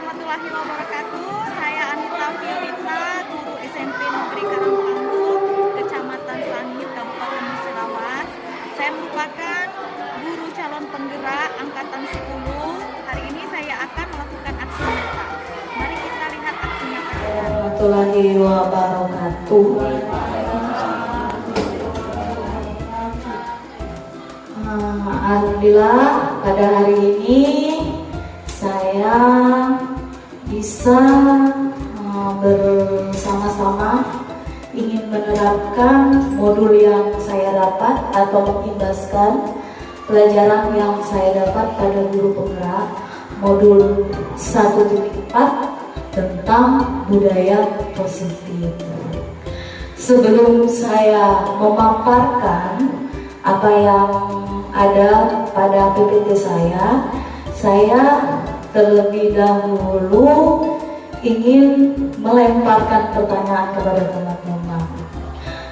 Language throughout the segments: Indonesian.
warahmatullahi wabarakatuh. Saya Anita Fiorita, guru SMP Negeri Karangpanggul, Kecamatan Sangit, Kabupaten Musirawas. Saya merupakan guru calon penggerak angkatan 10. Hari ini saya akan melakukan aksi nyata. Mari kita lihat aksinya. Warahmatullahi wabarakatuh. Alhamdulillah pada hari ini saya bisa bersama-sama ingin menerapkan modul yang saya dapat atau mengimbaskan pelajaran yang saya dapat pada guru penggerak modul 1.4 tentang budaya positif. Sebelum saya memaparkan apa yang ada pada PPT saya terlebih dahulu ingin melemparkan pertanyaan kepada teman-teman.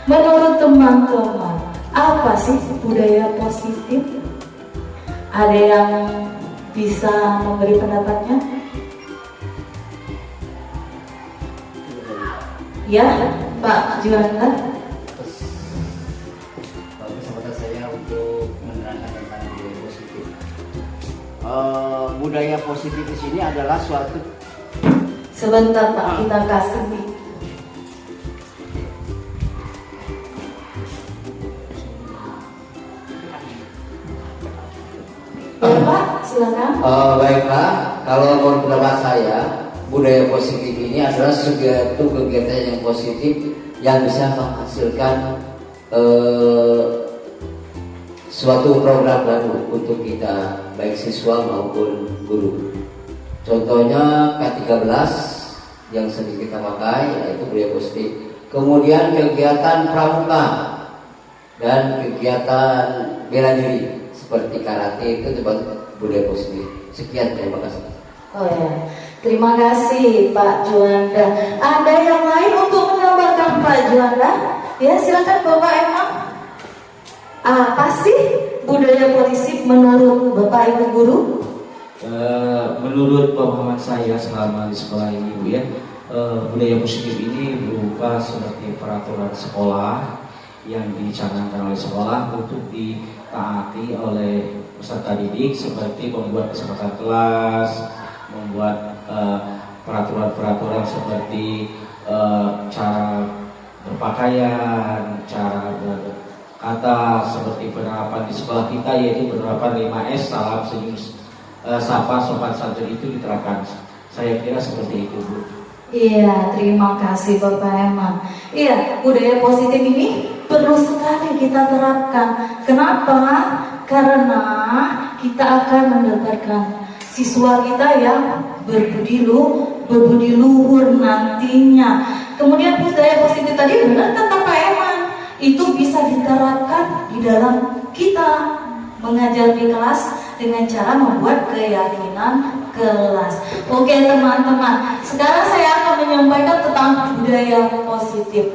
Menurut teman-teman, apa sih budaya positif? Ada yang bisa memberi pendapatnya? Ya, Pak Juanda. Kesempatan saya untuk menerangkan tentang budaya positif. Budaya positif di sini adalah suatu. Sebentar Pak, kita kasih. Ya Pak, silakan. Baiklah, kalau menurut pendapat saya, budaya positif ini adalah suatu kegiatan yang positif yang bisa menghasilkan suatu program baru untuk kita, baik siswa maupun guru. Contohnya K13 yang sering kita pakai yaitu budaya positif. Kemudian kegiatan pramuka dan kegiatan bela diri seperti karate itu termasuk budaya positif. Sekian, terima kasih. Oh ya, terima kasih Pak Juanda. Ada yang lain untuk menambahkan Pak Juanda? Ya, silakan Bapak Emang. Apa sih budaya positif menurut Bapak Ibu guru? Menurut pemahaman saya selama di sekolah ini Bu ya, budaya positif ini berupa seperti peraturan sekolah yang dicanangkan oleh sekolah untuk ditaati oleh peserta didik, seperti membuat kesepakatan kelas, membuat peraturan-peraturan seperti cara berpakaian, cara berkata, seperti penerapan di sekolah kita yaitu penerapan 5S, salam, senyum, sapa, sopan santun itu diterapkan. Saya kira seperti itu Bu. Iya, terima kasih Bapak Emang. Iya, budaya positif ini perlu sekali kita terapkan. Kenapa? Karena kita akan mendapatkan siswa kita yang berbudi luhur nantinya. Kemudian budaya positif tadi benar kata Pak Eman, itu bisa diterapkan di dalam kita mengajar di kelas dengan cara membuat keyakinan kelas. Oke teman-teman, sekarang saya akan menyampaikan tentang budaya positif.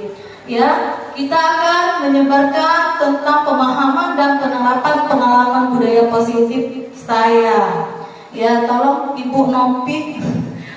Ya, kita akan menyebarkan tentang pemahaman dan penerapan pengalaman budaya positif saya. Ya, tolong Ibu Nopi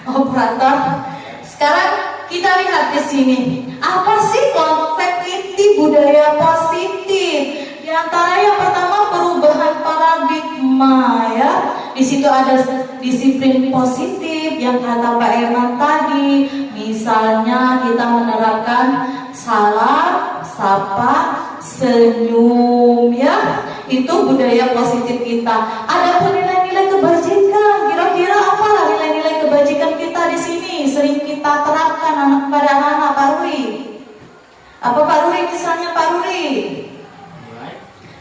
operator. Sekarang kita lihat di sini. Apa sih konsep inti budaya positif? Di antara yang pertama perubahan paradigma ya. Di situ ada disiplin positif yang kata Pak Eman tadi. Misalnya kita menerapkan salam, sapa, senyum ya. Itu budaya positif kita. Adapun nilai-nilai kebajikan, kira-kira apalah nilai-nilai kebajikan kita di sini sering kita terapkan pada anak-anak Pak Ruri? Apa Pak Ruri misalnya Pak Ruri?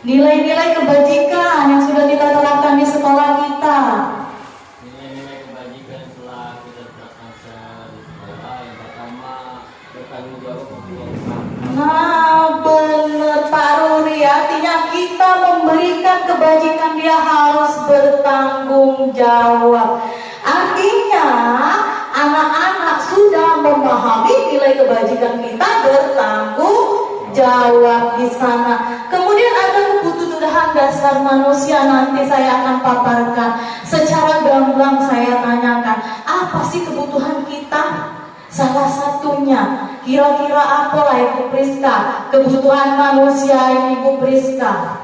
Nilai-nilai kebajikan yang sudah kita terapkan di sekolah kita. Nilai-nilai kebajikan setelah kita terapkan di sekolah, yang pertama bertanggung jawab untuk Nah, benar Pak Ruri, artinya kita memberikan kebajikan dia harus bertanggung jawab. Artinya anak-anak sudah memahami nilai kebajikan kita bertanggung jawab di sana. Kemudian ada keputusan kesudahan dasar manusia nanti saya akan paparkan. Secara gamblang saya tanyakan, apa sih kebutuhan kita? Salah satunya, kira-kira apalah Ibu Priska? Kebutuhan manusia ini Ibu Priska.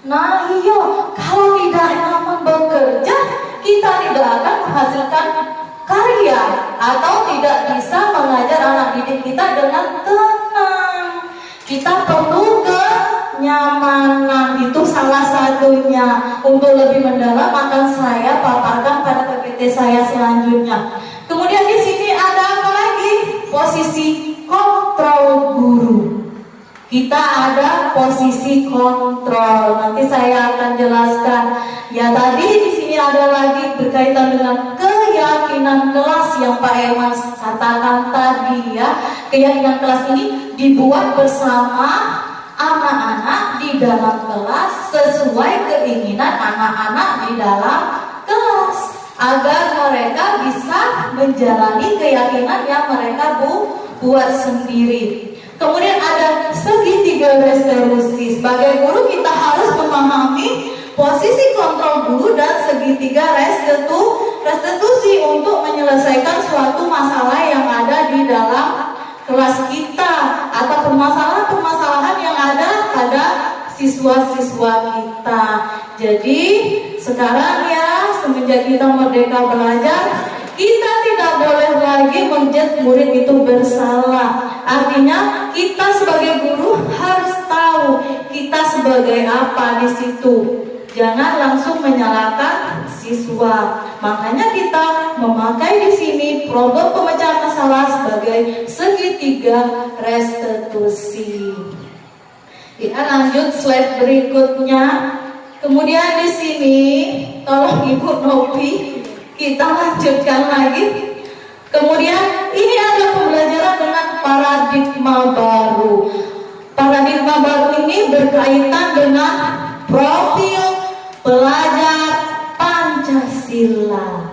Nah iya, kalau tidak nyaman bekerja, kita tidak akan menghasilkan karya atau tidak bisa mengajar anak didik kita dengan tenang. Kita perlu kenyamanan, itu salah satunya. Untuk lebih mendalam akan saya paparkan pada PPT saya selanjutnya. Kemudian di sini ada apa lagi? Posisi kontrol guru. Kita ada posisi kontrol. Nanti saya akan jelaskan. Ya tadi di sini ada lagi berkaitan dengan keyakinan kelas yang Pak Eman katakan tadi ya. Keyakinan kelas ini dibuat bersama anak-anak di dalam kelas sesuai keinginan anak-anak di dalam kelas agar mereka bisa menjalani keyakinan yang mereka buat sendiri. Kemudian ada segitiga restitusi. Sebagai guru kita harus memahami posisi kontrol guru dan segitiga restitusi untuk menyelesaikan suatu masalah yang ada di dalam kelas kita atau permasalahan-permasalahan yang ada pada siswa-siswa kita. Jadi sekarang ya semenjak kita merdeka belajar, kita tidak boleh lagi menjudge murid itu bersalah. Artinya kita sebagai guru harus tahu kita sebagai apa di situ. Jangan langsung menyalahkan siswa. Makanya kita memakai di sini problem pemecahan masalah sebagai segitiga restitusi. Kita lanjut slide berikutnya. Kemudian di sini, tolong Ibu Novi, kita lanjutkan lagi. Kemudian ini ada pembelajaran dengan paradigma baru. Paradigma baru ini berkaitan dengan profil pelajar Pancasila.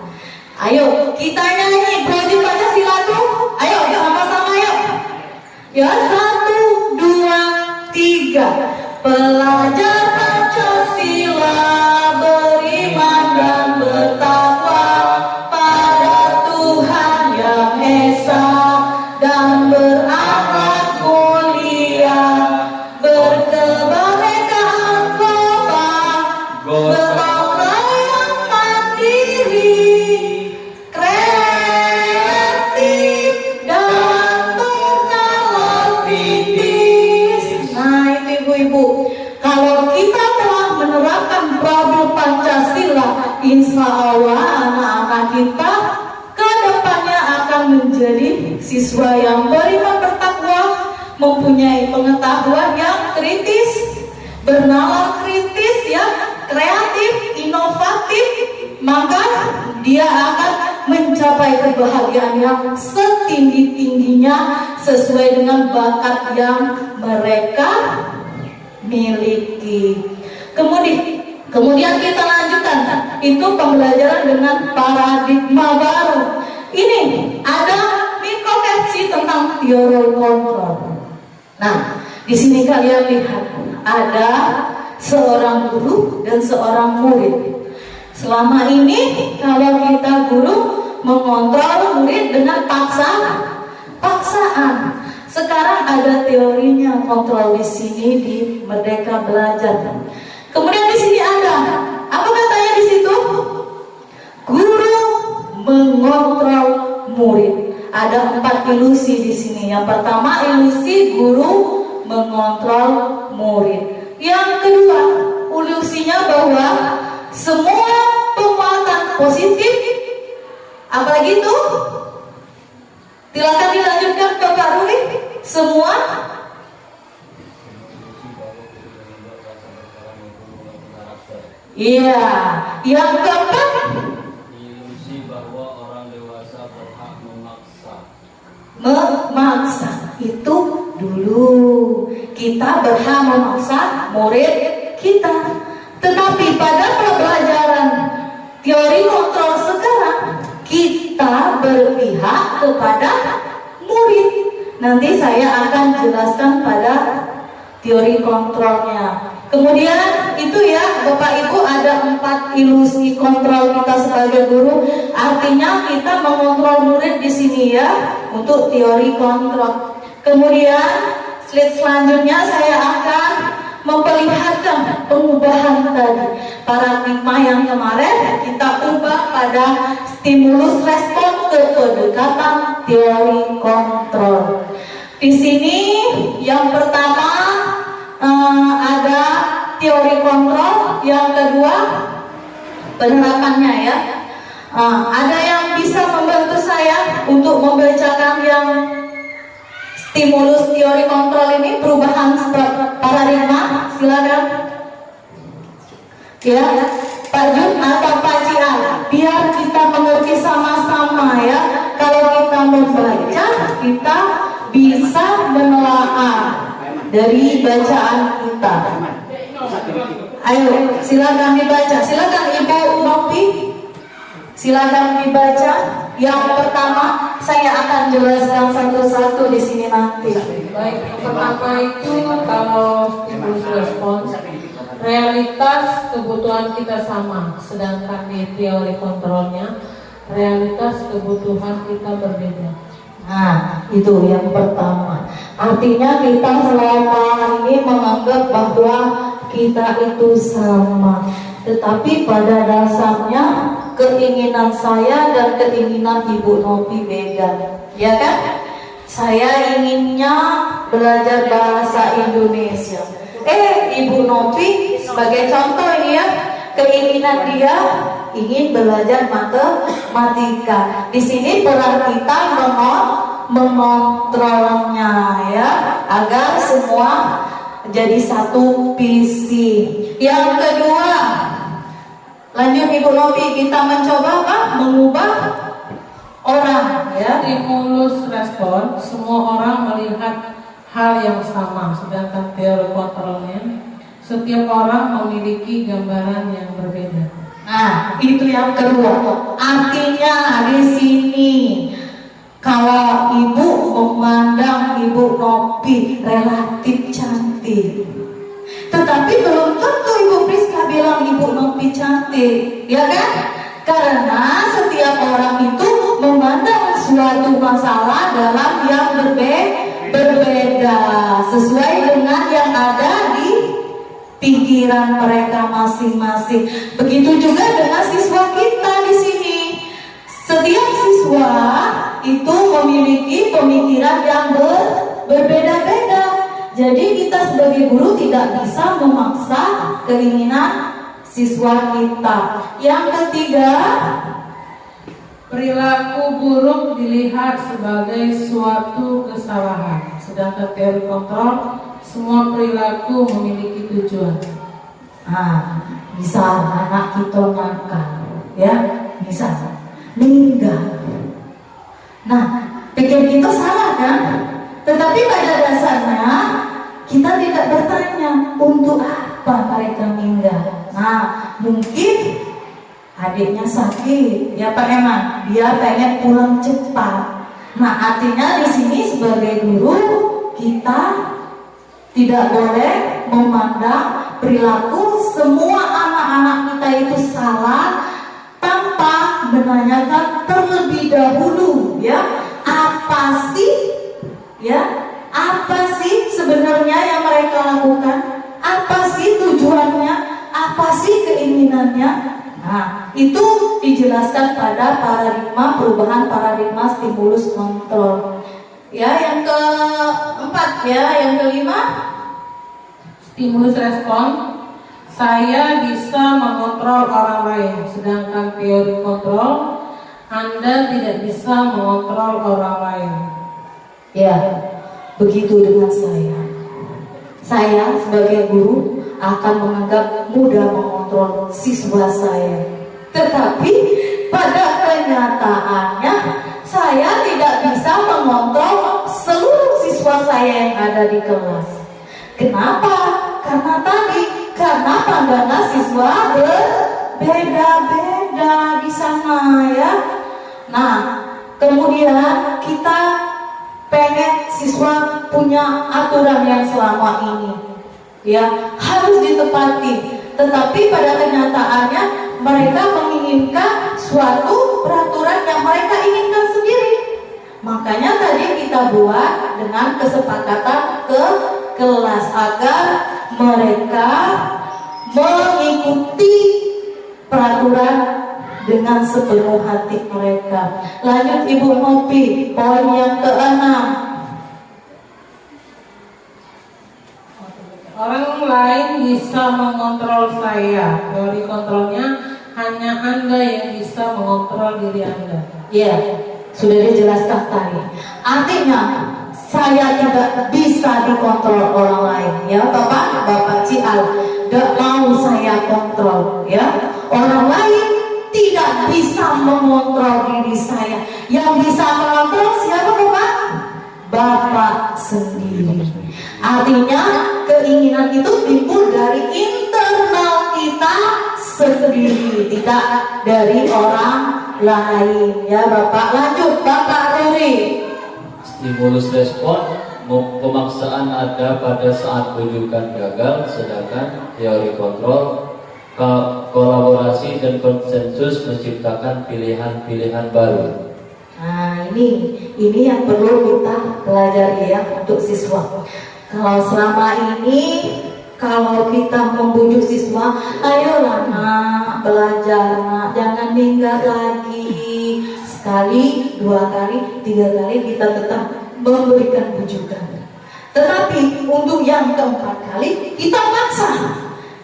Ayo kita nyanyi profil Pancasila tuh. Ayo sama-sama yuk. Ya 1, 2, 3. Pelajar Pancasila beriman dan bertakwa pada Tuhan Yang Esa dan berakhlak mulia, berkebanekaan global, berbangsa yang mandiri, kreatif dan bernalar kritis. Nah itu ibu-ibu, kalau kita telah menerapkan profil Pancasila, insya Allah anak-anak kita ke depannya akan menjadi siswa yang beriman bertakwa, mempunyai pengetahuan yang kritis, bernalar kritis, ya, kreatif, inovatif, maka dia akan mencapai kebahagiaan yang setinggi-tingginya sesuai dengan bakat yang mereka miliki. Kemudian kita lanjutkan, itu pembelajaran dengan paradigma baru. Ini ada mikroversi tentang teori kontrol. Nah, di sini kalian lihat ada seorang guru dan seorang murid. Selama ini kalau kita guru mengontrol murid dengan paksaan. Sekarang ada teorinya kontrol di sini di Merdeka Belajar. Kemudian di sini ada apa katanya di situ? Guru mengontrol murid. Ada 4 ilusi di sini. Yang pertama ilusi guru mengontrol murid. Yang kedua ilusinya bahwa semua penguatan positif, apalagi itu? Silakan dilanjutkan Bapak Ruli. Semua iya. Yang keempat ilusi bahwa orang dewasa berhak memaksa. Itu dulu kita berhak memaksa murid kita. Tetapi pada pembelajaran teori kontrol sekarang kita berpihak kepada murid. Nanti saya akan jelaskan pada teori kontrolnya. Kemudian itu ya Bapak Ibu, ada 4 ilusi kontrol kita sebagai guru. Artinya kita mengontrol murid di sini ya untuk teori kontrol. Kemudian slide selanjutnya saya akan memperlihatkan pengubahan tadi. Paradigma yang kemarin kita ubah pada stimulus respon ke pendekatan teori kontrol. Di sini yang pertama ada teori kontrol, yang kedua penerapannya ya. Ada yang bisa membantu saya untuk membacakan yang stimulus teori kontrol ini, perubahan paradigma? Silakan. Ya, Pak Jun atau Pak Jian, biar kita mengerti sama-sama ya. Kalau kita membaca, kita bisa menelaah dari bacaan kita. Ayo, silakan dibaca. Silakan Ibu Nopi, silakan dibaca. Yang pertama, saya akan jelaskan satu-satu di sini nanti. Baik, pertama itu kalau stimulus respons, realitas kebutuhan kita sama, sedangkan di teori kontrolnya realitas kebutuhan kita berbeda. Nah, itu yang pertama. Artinya kita selama ini menganggap bahwa kita itu sama, tetapi pada dasarnya keinginan saya dan keinginan Ibu Nopi beda, ya kan? Saya inginnya belajar bahasa Indonesia. Ibu Nopi sebagai contoh ini ya, keinginan dia ingin belajar matematika. Di sini peran kita mengontrolnya ya, agar semua jadi satu visi. Yang kedua, lanjut Ibu Nopi, kita mencoba apa? Mengubah orang ya. Stimulus respon, semua orang melihat hal yang sama, sedangkan teori kontrolnya setiap orang memiliki gambaran yang berbeda. Nah, itu yang kedua. Artinya di sini kalau Ibu memandang Ibu Nopi relatif cantik, tetapi belum tentu Ibu Priska bilang Ibu Nopi cantik, ya kan? Karena setiap orang itu memandang suatu masalah dalam yang berbeda sesuai dengan yang ada di pikiran mereka masing-masing. Begitu juga dengan siswa kita di sini. Setiap siswa itu memiliki pemikiran yang berbeda-beda. Jadi kita sebagai guru tidak bisa memaksa keinginan siswa kita. Yang ketiga, perilaku buruk dilihat sebagai suatu kesalahan, sedangkan teori kontrol semua perilaku memiliki tujuan. Misal anak kita nakal, ya, misal meninggal. Nah, pikir kita salah kan? Tetapi pada dasarnya kita tidak bertanya untuk apa mereka meninggal. Nah, mungkin adiknya sakit, ya Pak Eman, dia pengen pulang cepat. Nah, artinya di sini sebagai guru kita tidak boleh memandang perilaku semua anak-anak kita itu salah tanpa menanyakan terlebih dahulu, ya, apa sih sebenarnya yang mereka lakukan, apa sih tujuannya, apa sih keinginannya. Nah, itu dijelaskan pada perubahan paradigma stimulus kontrol. Ya, yang keempat ya, yang kelima, stimulus respon, saya bisa mengontrol orang lain, sedangkan teori kontrol, Anda tidak bisa mengontrol orang lain. Ya, begitu dengan saya. Saya sebagai guru akan menganggap mudah mengontrol siswa saya. Tetapi pada kenyataannya saya tidak bisa mengontrol seluruh siswa saya yang ada di kelas. Kenapa? Karena pandangan siswa berbeda-beda di sana ya. Nah, kemudian kita pengen siswa punya aturan yang selama ini. ya harus ditepati. Tetapi pada kenyataannya mereka menginginkan suatu peraturan yang mereka inginkan sendiri. Makanya tadi kita buat dengan kesepakatan ke kelas agar mereka mengikuti peraturan dengan sepenuh hati mereka. Lanjut Ibu Nopi, poin yang ke-6. Orang lain bisa mengontrol saya. Teori kontrolnya hanya Anda yang bisa mengontrol diri Anda. Ya, sudah dijelaskan tadi. Artinya saya tidak bisa dikontrol orang lain. Ya, Bapak Cial, tidak mau saya kontrol. Ya, orang lain tidak bisa mengontrol diri saya. Yang bisa mengontrol siapa, Bapak? Bapak sendiri. Artinya keinginan itu timbul dari internal kita sendiri, tidak dari orang lain. Ya Bapak, lanjut Bapak Ruri. Stimulus respon, pemaksaan ada pada saat rujukan gagal, sedangkan teori kontrol, kolaborasi dan konsensus menciptakan pilihan-pilihan baru. Nah ini yang perlu kita pelajari ya untuk siswa. Kalau selama ini kalau kita membujuk siswa, ayolah nak belajar nak, jangan minggat lagi. Sekali, 2 kali, 3 kali kita tetap memberikan bujukan. Tetapi untuk yang keempat kali kita paksa.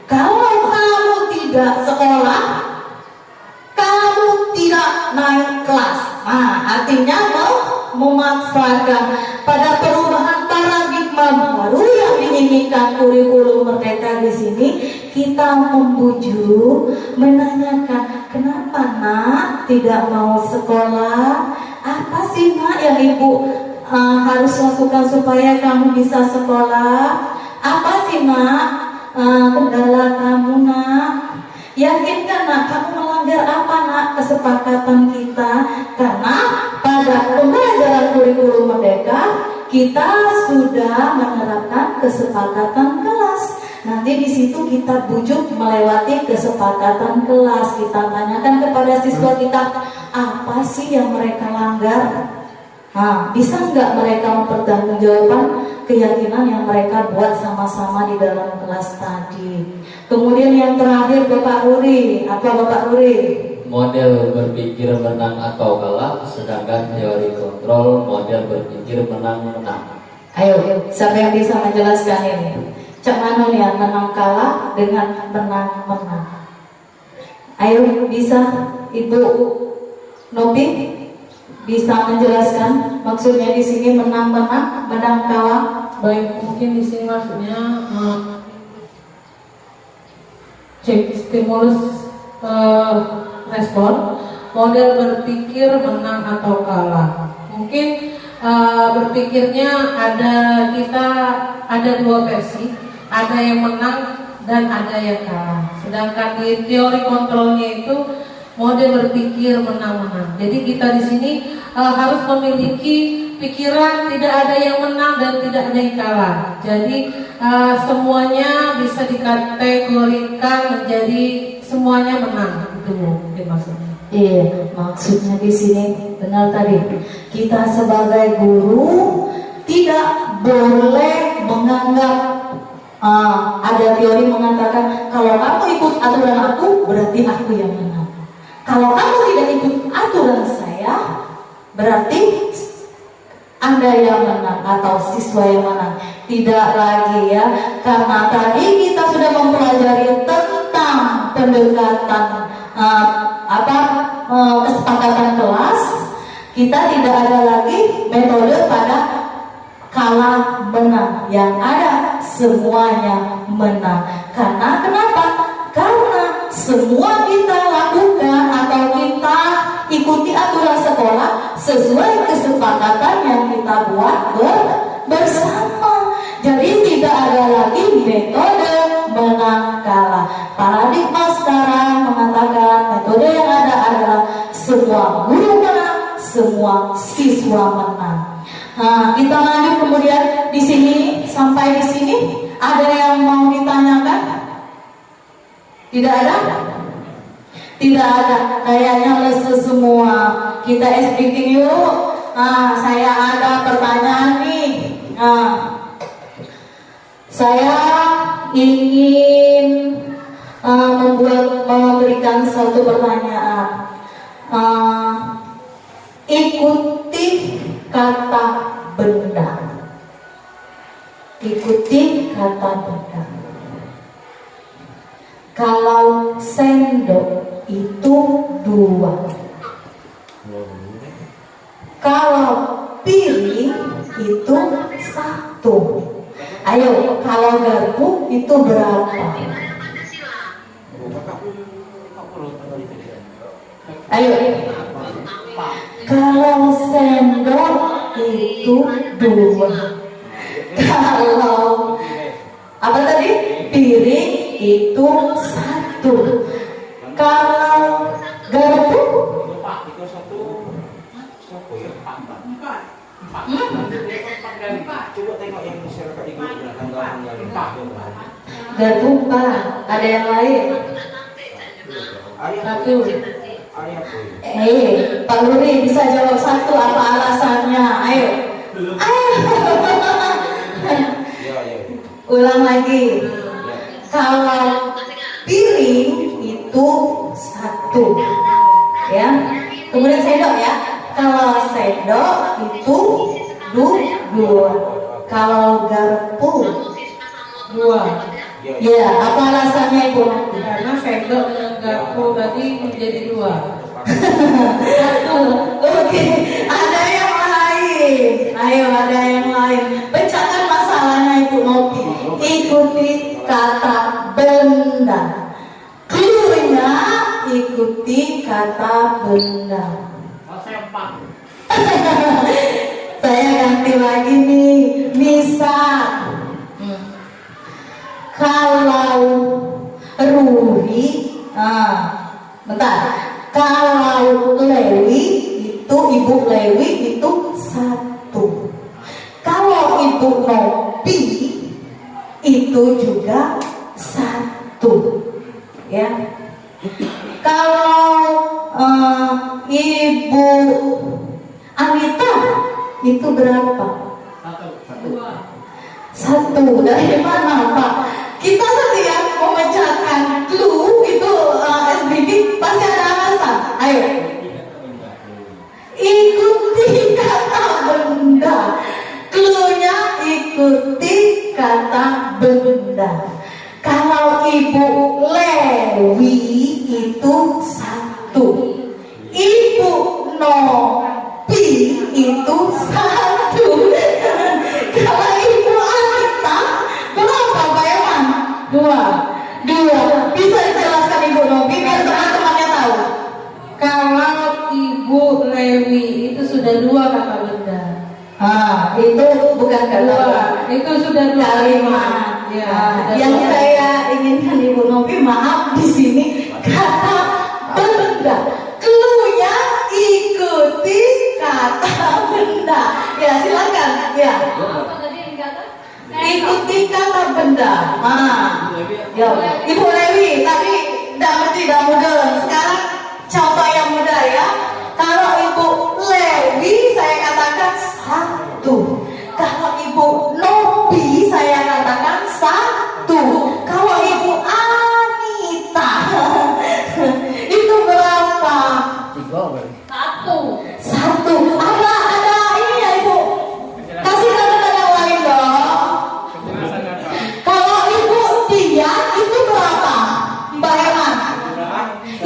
Kalau kamu tidak sekolah, kamu tidak naik kelas. Nah, artinya memaksakan pada perubahan paradigma baru yang diinginkan kurikulum Merdeka di sini. Kita membujuk, menanyakan kenapa nak tidak mau sekolah? Apa sih nak yang ibu harus lakukan supaya kamu bisa sekolah? Apa sih nak kendala kamu nak? Yakinkan nak kamu melanggar apa nak kesepakatan kita? Karena pada pembelajaran kurikulum Merdeka kita sudah menerapkan kesepakatan kelas. Nanti di situ kita bujuk melewati kesepakatan kelas. Kita tanyakan kepada siswa kita, apa sih yang mereka langgar? Nah, bisa nggak mereka mempertanggungjawabkan keyakinan yang mereka buat sama-sama di dalam kelas tadi? Kemudian yang terakhir Bapak Ruri, apa Bapak Ruri? Model berpikir menang atau kalah, sedangkan teori kontrol model berpikir menang-menang. Ayo, siapa yang bisa menjelaskan ini? Cak mana ya menang kalah dengan menang-menang? Ayo, bisa Ibu Nopi bisa menjelaskan maksudnya di sini menang-menang, menang kalah? Baik, mungkin di sini maksudnya stimulus respon, model berpikir menang atau kalah. Mungkin berpikirnya ada 2 versi, ada yang menang dan ada yang kalah. Sedangkan di teori kontrolnya itu model berpikir menang-menang. Jadi kita di sini harus memiliki pikiran tidak ada yang menang dan tidak ada yang kalah. Jadi semuanya bisa dikategorikan menjadi semuanya menang. Itu mungkin maksudnya. Iya, maksudnya di sini benar tadi. Kita sebagai guru tidak boleh menganggap ada teori mengatakan kalau kamu ikut aturan aku berarti aku yang menang. Kalau kamu tidak ikut aturan saya berarti Anda yang menang atau siswa yang menang. Tidak lagi ya, karena tadi kita sudah mempelajari tentang pendekatan kesepakatan kelas. Kita tidak ada lagi metode pada kalah menang, yang ada semuanya menang. Karena kenapa? Karena semua kita lakukan atau kita ikuti aturan sekolah sesuai kesepakatan yang kita buat bersama. Jadi tidak ada lagi metode menang kalah. Paradigma sekarang mengatakan metode yang ada adalah semua guru menang, semua siswa menang. Nah, kita lanjut kemudian di sini sampai di sini Ada yang mau ditanyakan? Tidak ada? Tidak ada. Kayaknya lesu semua. Kita speaking yuk. Saya ada pertanyaan nih. Saya ingin memberikan suatu pertanyaan. Ikuti kata benda. Ikuti kata benda. Kalau sendok itu 2, kalau piring itu 1. Ayo, kalau garpu itu berapa? Ayo. Kalau sendok itu 2. Kalau apa tadi? Piring itu 1. Kalau garpu? Garpu 4. Ada yang lain? 1. Pak Luri bisa jawab 1. Apa alasannya? Ayo. Ulang lagi. Kalau piring itu 1, ya. Kemudian sendok ya. Kalau sendok itu 2. Kalau garpu 2. Ya, apa alasannya Ibu? Karena sendok dengan garpu tadi menjadi 2. Oke, ada yang lain. Ayo, ada yang lain. Pecahkan masalahnya Ibu Novi. Ikuti kata benda. Cluenya ikuti kata benda. Saya ganti lagi nih. Misal, kalau Ruri, bentar. Kalau Lewi itu Ibu Lewi itu 1. Kalau Ibu Nopi itu juga 1, ya. Kalau Ibu Anita itu berapa? 1. Dari mana Pak? Kita setiap memecahkan clue itu SBB pasti ada alasan. Ayo. Ikuti kata benda. Cluenya ikuti kata benda. Kalau Ibu Lewi itu 1. Ibu Nopi itu 1. Kalau Ibu Anita berapa Pak Eman? 2. Bisa dijelaskan Ibu Nopi biar teman-temannya tahu. Kalau Ibu Lewi itu sudah 2 kata benda. Itu bukan kata Itu sudah 2 kalimat. Ya, Yang saya inginkan Ibu Novi, maaf di sini kata benda. Cluenya ikuti kata benda. Ya silakan. Ya. Ikuti kata benda. Ya. Ibu Lewi tadi tidak mudah. Sekarang contoh yang mudah ya. Kalau Ibu Lewi saya katakan 1. Kalau Ibu Nobi saya katakan 1. Kalau Ibu Anita itu berapa? 1. Ada ini ya Ibu. Kasih tanda yang lain dong. Kalau Ibu Dian itu berapa? Mbak Eman.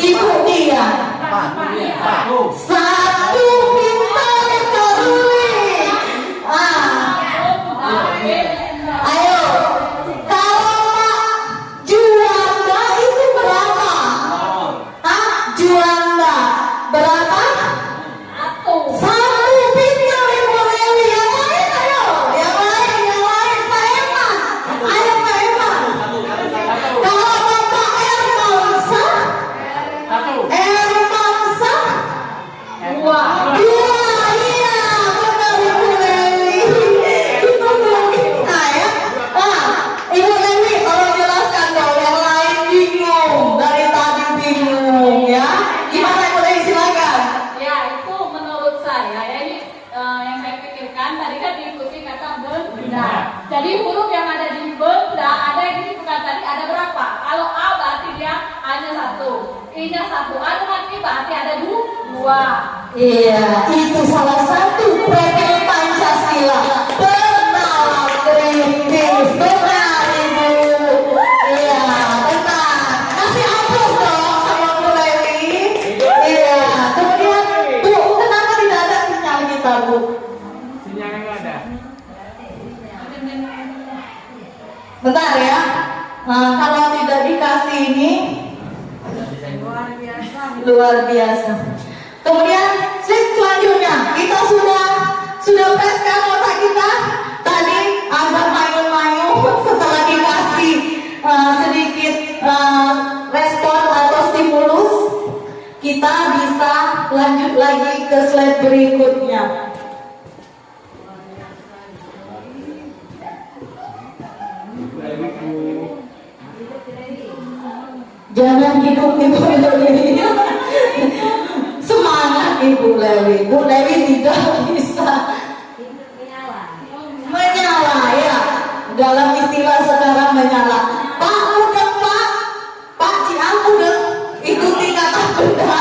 Ibu Dian 1. Pintar Kan tadi kan diikuti kata benda. Jadi huruf yang ada di benda ada yang disebutkan tadi ada berapa? Kalau A berarti dia hanya satu, I-nya satu, A dengan I berarti ada dua. Iya, itu salah satu program Pancasila. Benar, kritis, benar Ibu. Iya, benar. Kasih aplaus dong sama Bu Lewi. Iya, kemudian Bu, kenapa tidak ada sinyal kita Bu? Sinyalnya nggak ada. Bentar ya. Nah, kalau tidak dikasih ini luar biasa. Kemudian slide selanjutnya kita sudah preskan otak kita. Tadi agak mayu-mayu setelah dikasih sedikit respon atau stimulus, kita bisa lanjut lagi ke slide berikutnya. Jangan hidup Ibu Lewi. Semangat Ibu Lewi. Bu Lewi tidak bisa menyala ya. Dalam istilah sekarang menyala. Pak udah Pak Ciang udah ikuti kata benda.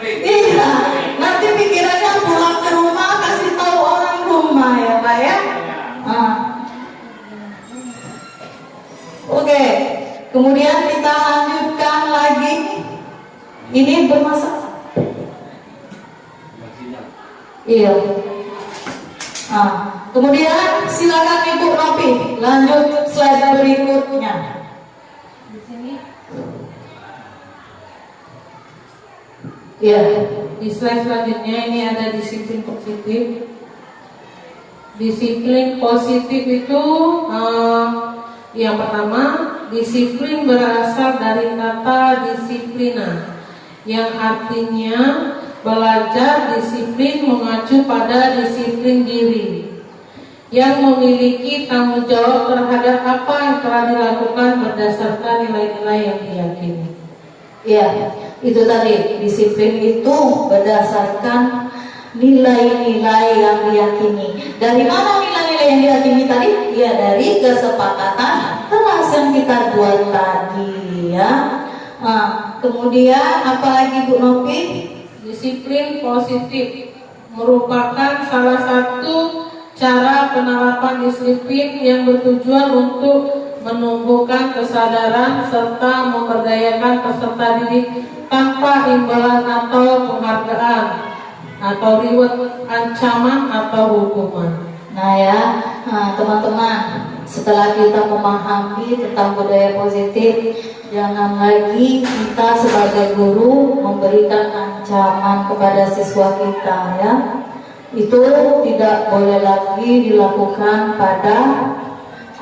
Iya. Nanti pikirannya pulang ke rumah kasih tahu orang rumah ya Pak ya. Oke. Kemudian kita lanjutkan lagi. Ini bermasalah. Iya. Kemudian silakan Ibu Nopi lanjut slide berikutnya. Di sini. Iya. Di slide selanjutnya ini ada disiplin positif. Disiplin positif itu yang pertama, disiplin berasal dari kata disiplina, yang artinya belajar disiplin mengacu pada disiplin diri, yang memiliki tanggung jawab terhadap apa yang telah dilakukan berdasarkan nilai-nilai yang diyakini. Iya, itu tadi disiplin itu berdasarkan nilai-nilai yang diyakini. Dari mana nilai-nilai yang diyakini tadi? Ya dari kesepakatan kelas yang kita buat tadi ya. Kemudian apalagi Bu Nopi? Disiplin positif merupakan salah satu cara penerapan disiplin yang bertujuan untuk menumbuhkan kesadaran serta memberdayakan peserta didik tanpa imbalan atau penghargaan atau reward, ancaman atau hukuman. Nah ya, teman-teman, setelah kita memahami tentang budaya positif, jangan lagi kita sebagai guru memberikan ancaman kepada siswa kita ya. Itu tidak boleh lagi dilakukan pada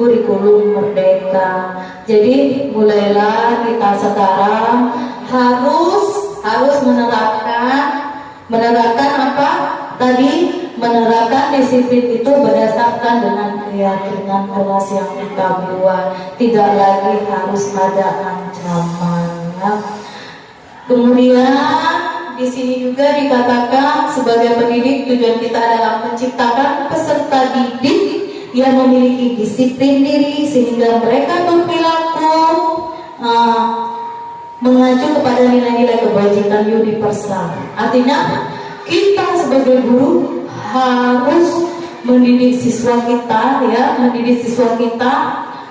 kurikulum merdeka. Jadi mulailah kita sekarang harus menerapkan apa? Tadi menerapkan disiplin itu berdasarkan dengan keyakinan kelas yang kita buat. Tidak lagi harus ada ancaman ya. Kemudian di sini juga dikatakan sebagai pendidik tujuan kita adalah menciptakan peserta didik yang memiliki disiplin diri sehingga mereka berperilaku mengacu kepada nilai-nilai kebajikan universal. Artinya kita sebagai guru harus mendidik siswa kita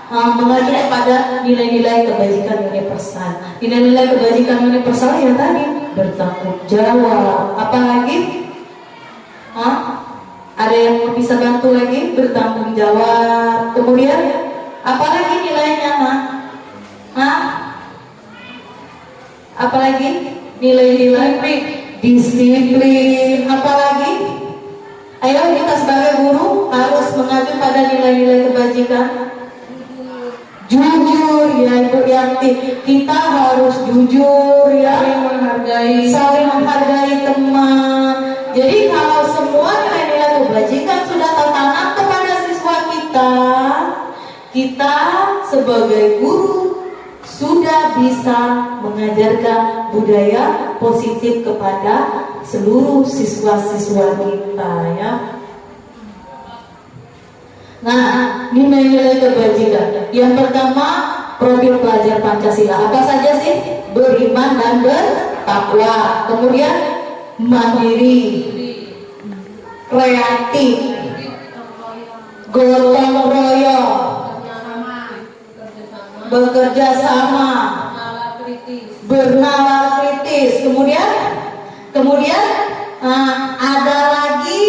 mengacu kepada nilai-nilai kebajikan universal. Nilai-nilai kebajikan universal yang tadi bertanggung jawab. Apalagi? Ada yang bisa bantu lagi? Bertanggung jawab. Kemudian apalagi nilainya, Apalagi nilai-nilai disiplin. Apalagi? Ayo kita sebagai guru harus mengacu pada nilai-nilai kebajikan. Jujur ya Ibu Yanti, kita harus jujur ya, saling menghargai teman. Jadi kalau semua nilai-nilai kebajikan sudah tertanam kepada siswa kita sebagai guru sudah bisa mengajarkan budaya positif kepada seluruh siswa-siswa kita ya. Nah, nilai-nilai kebajikan. Yang pertama, profil pelajar Pancasila. Apa saja sih? Beriman dan bertakwa. Kemudian mandiri, kreatif, gotong royong, bekerja sama, bernalar kritis. Kemudian ada lagi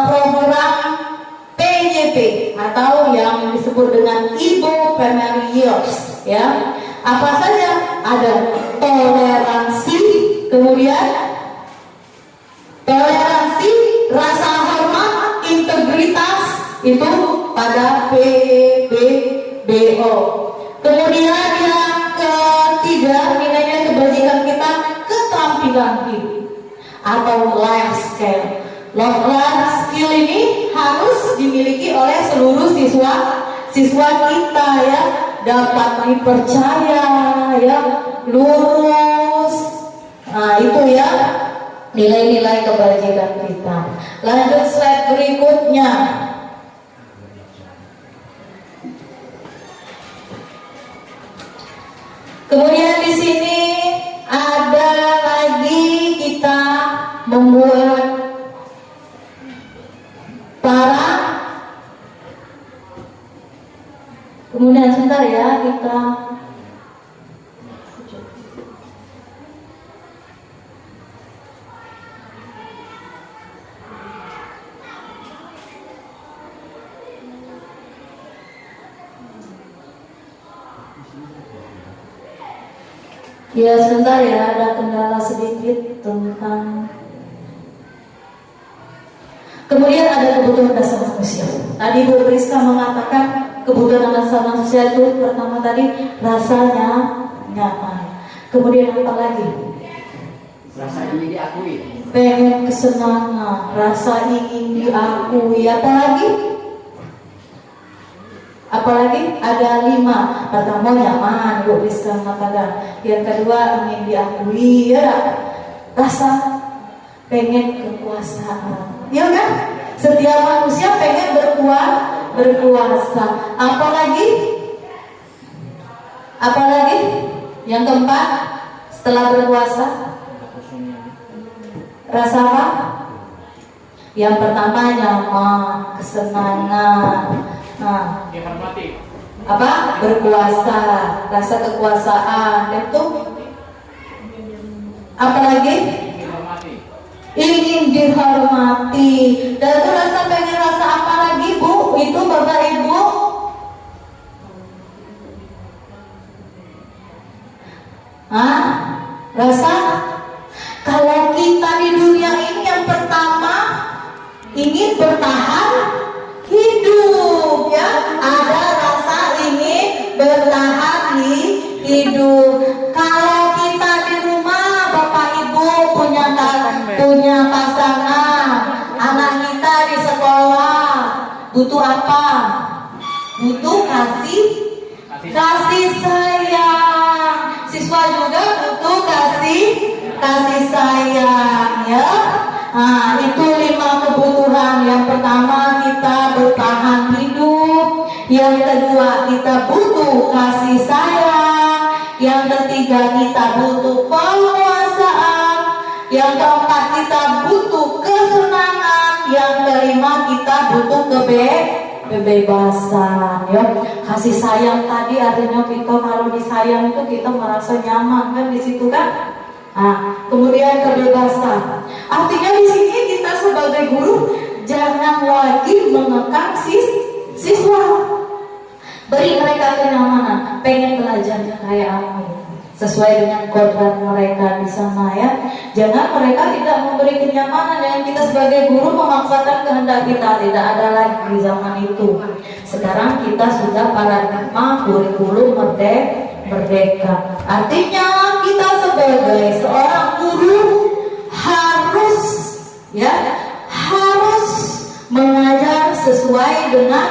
program PYP atau yang disebut dengan Ibu Primary Years, ya. Apa saja? Ada toleransi, kemudian toleransi, rasa hormat, integritas, itu pada PBBO. Kemudian yang ketiga, nilai kebajikan kita, keterampilan hidup atau life skill. Life skill ini harus dimiliki oleh seluruh siswa kita, ya. Dapat dipercaya, ya, lurus. Nah, itu ya nilai-nilai kebajikan kita. Lanjut slide berikutnya. Kemudian di sini ada lagi kita membuat para. Kemudian sebentar ya kita. Ya sebentar ya, ada kendala sedikit tentang. Kemudian ada kebutuhan dasar manusia. Tadi Bu Priska mengatakan kebutuhan dasar manusia itu pertama tadi rasanya nyaman. Kemudian apa lagi? Rasa ingin diakui. Pengen kesenangan, rasa ingin diakui. Apa lagi? Apalagi ada 5. Pertama nyaman, Bu Rizka mengatakan. Yang kedua ingin diakui, ya. Rasa pengen kekuasaan, ya kan? Setiap manusia pengen berkuasa. Apalagi? Yang keempat, setelah berkuasa, rasa apa? Yang pertama nyaman, kesenangan. Nah, apa? Berkuasa, rasa kekuasaan. Itu apalagi? Ingin dihormati. Dan itu rasa pengen rasa apa lagi, Bu? Itu Bapak Ibu? Rasa kalau kita di dunia ini yang pertama ingin bertahan hidup, ya. Ada rasa ingin bertahan hidup. Kalau kita di rumah, Bapak Ibu punya pasangan, anak kita di sekolah, butuh apa? Butuh kasih sayang. Siswa juga butuh kasih sayang, ya. Nah, itu 5 kebutuhan. Yang pertama kita bertahan hidup. Yang kedua kita butuh kasih sayang. Yang ketiga kita butuh penguasaan. Yang keempat kita butuh kesenangan. Yang kelima kita butuh kebebasan, ya. Kasih sayang tadi artinya kita kalau disayang itu kita merasa nyaman kan di situ kan. Nah, kemudian kebebasan. Artinya di sini kita sebagai guru jangan lagi mengekang siswa. Beri mereka kenyamanan, pengen belajarnya kayak apa, sesuai dengan kodrat mereka di sana, ya. Jangan mereka tidak memberi kenyamanan, dan kita sebagai guru memaksakan kehendak kita. Tidak ada lagi di zaman itu. Sekarang kita sudah paradigma kurikulum merdeka. Artinya kita sebagai seorang guru harus mengajar sesuai dengan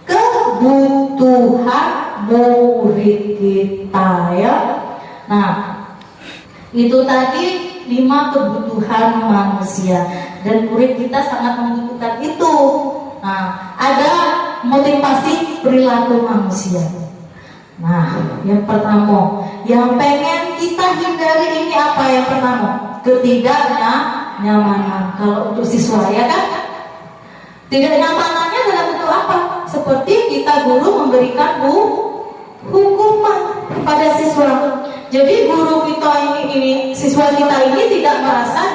kebutuhan murid kita, ya. Nah, itu tadi 5 kebutuhan manusia, dan murid kita sangat membutuhkan itu. Nah, ada motivasi perilaku manusia. Nah, yang pertama, yang pengen kita hindari ini apa yang pertama? Ketidaknyamanan. Kalau untuk siswa ya kan? Tidak nyamanannya dalam bentuk apa? Seperti kita guru memberikan hukuman pada siswa. Jadi guru kita ini siswa kita ini tidak merasa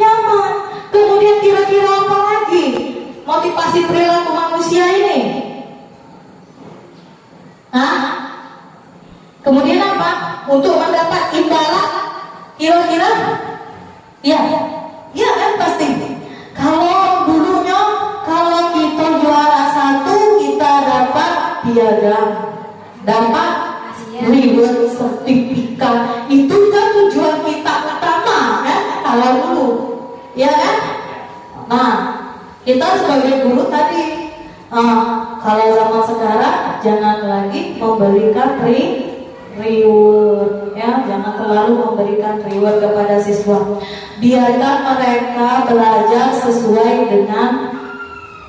nyaman. Kemudian kira-kira apa lagi motivasi perilaku manusia ini? Kemudian apa? Untuk mendapat imbalan, kira-kira? Ya kan pasti. Kalau dulunya, kalau kita juara 1, kita dapat piagam, dapat reward sertifikat. Itu kan tujuan kita utama, kan? Kalau dulu, ya kan? Nah, kita sebagai guru tadi, kalau zaman sekarang jangan lagi memberikan reward, ya, jangan terlalu memberikan reward kepada siswa. Biarkan mereka belajar sesuai dengan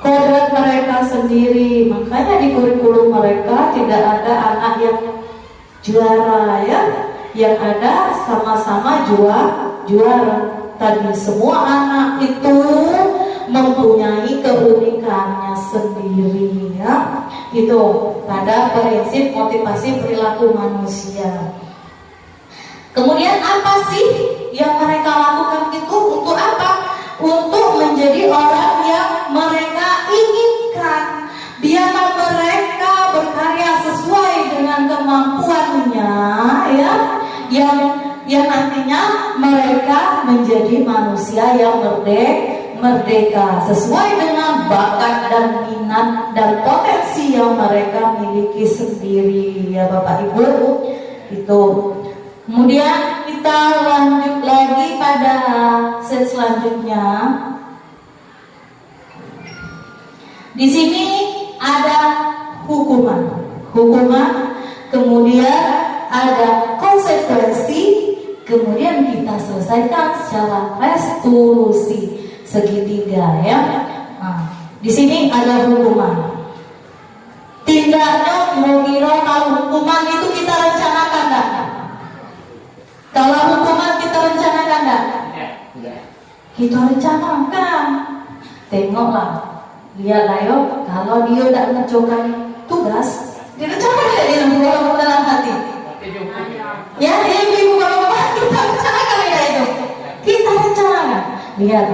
kodrat mereka sendiri. Makanya di kurikulum mereka tidak ada anak yang juara, ya, yang ada sama-sama juara. Tadi semua anak itu mempunyai keunikannya sendiri, ya. Itu pada prinsip motivasi perilaku manusia. Kemudian apa sih yang mereka lakukan itu? Untuk apa? Untuk menjadi orang yang mereka inginkan. Biarlah mereka berkarya sesuai dengan kemampuannya, ya, yang nantinya mereka menjadi manusia yang merdeka sesuai dengan bakat dan minat dan potensi yang mereka miliki sendiri, ya Bapak Ibu. Itu. Kemudian kita lanjut lagi pada set selanjutnya. Di sini ada hukuman, kemudian ada konsekuensi, kemudian kita selesaikan secara restitusi segitiga, ya. Nah, di sini ada hukuman. Tindaknya kira-kira kalau hukuman itu kita rencanakan enggak? Kalau hukuman kita rencanakan enggak? Kita rencanakan. Tengoklah, lihatlah yo, kalau dia tidak mengerjakan tugas, direncanakan tidak dalam hati? Ya, ibu bapak kita rencanakan tidak itu? Kita rencanakan. Lihat,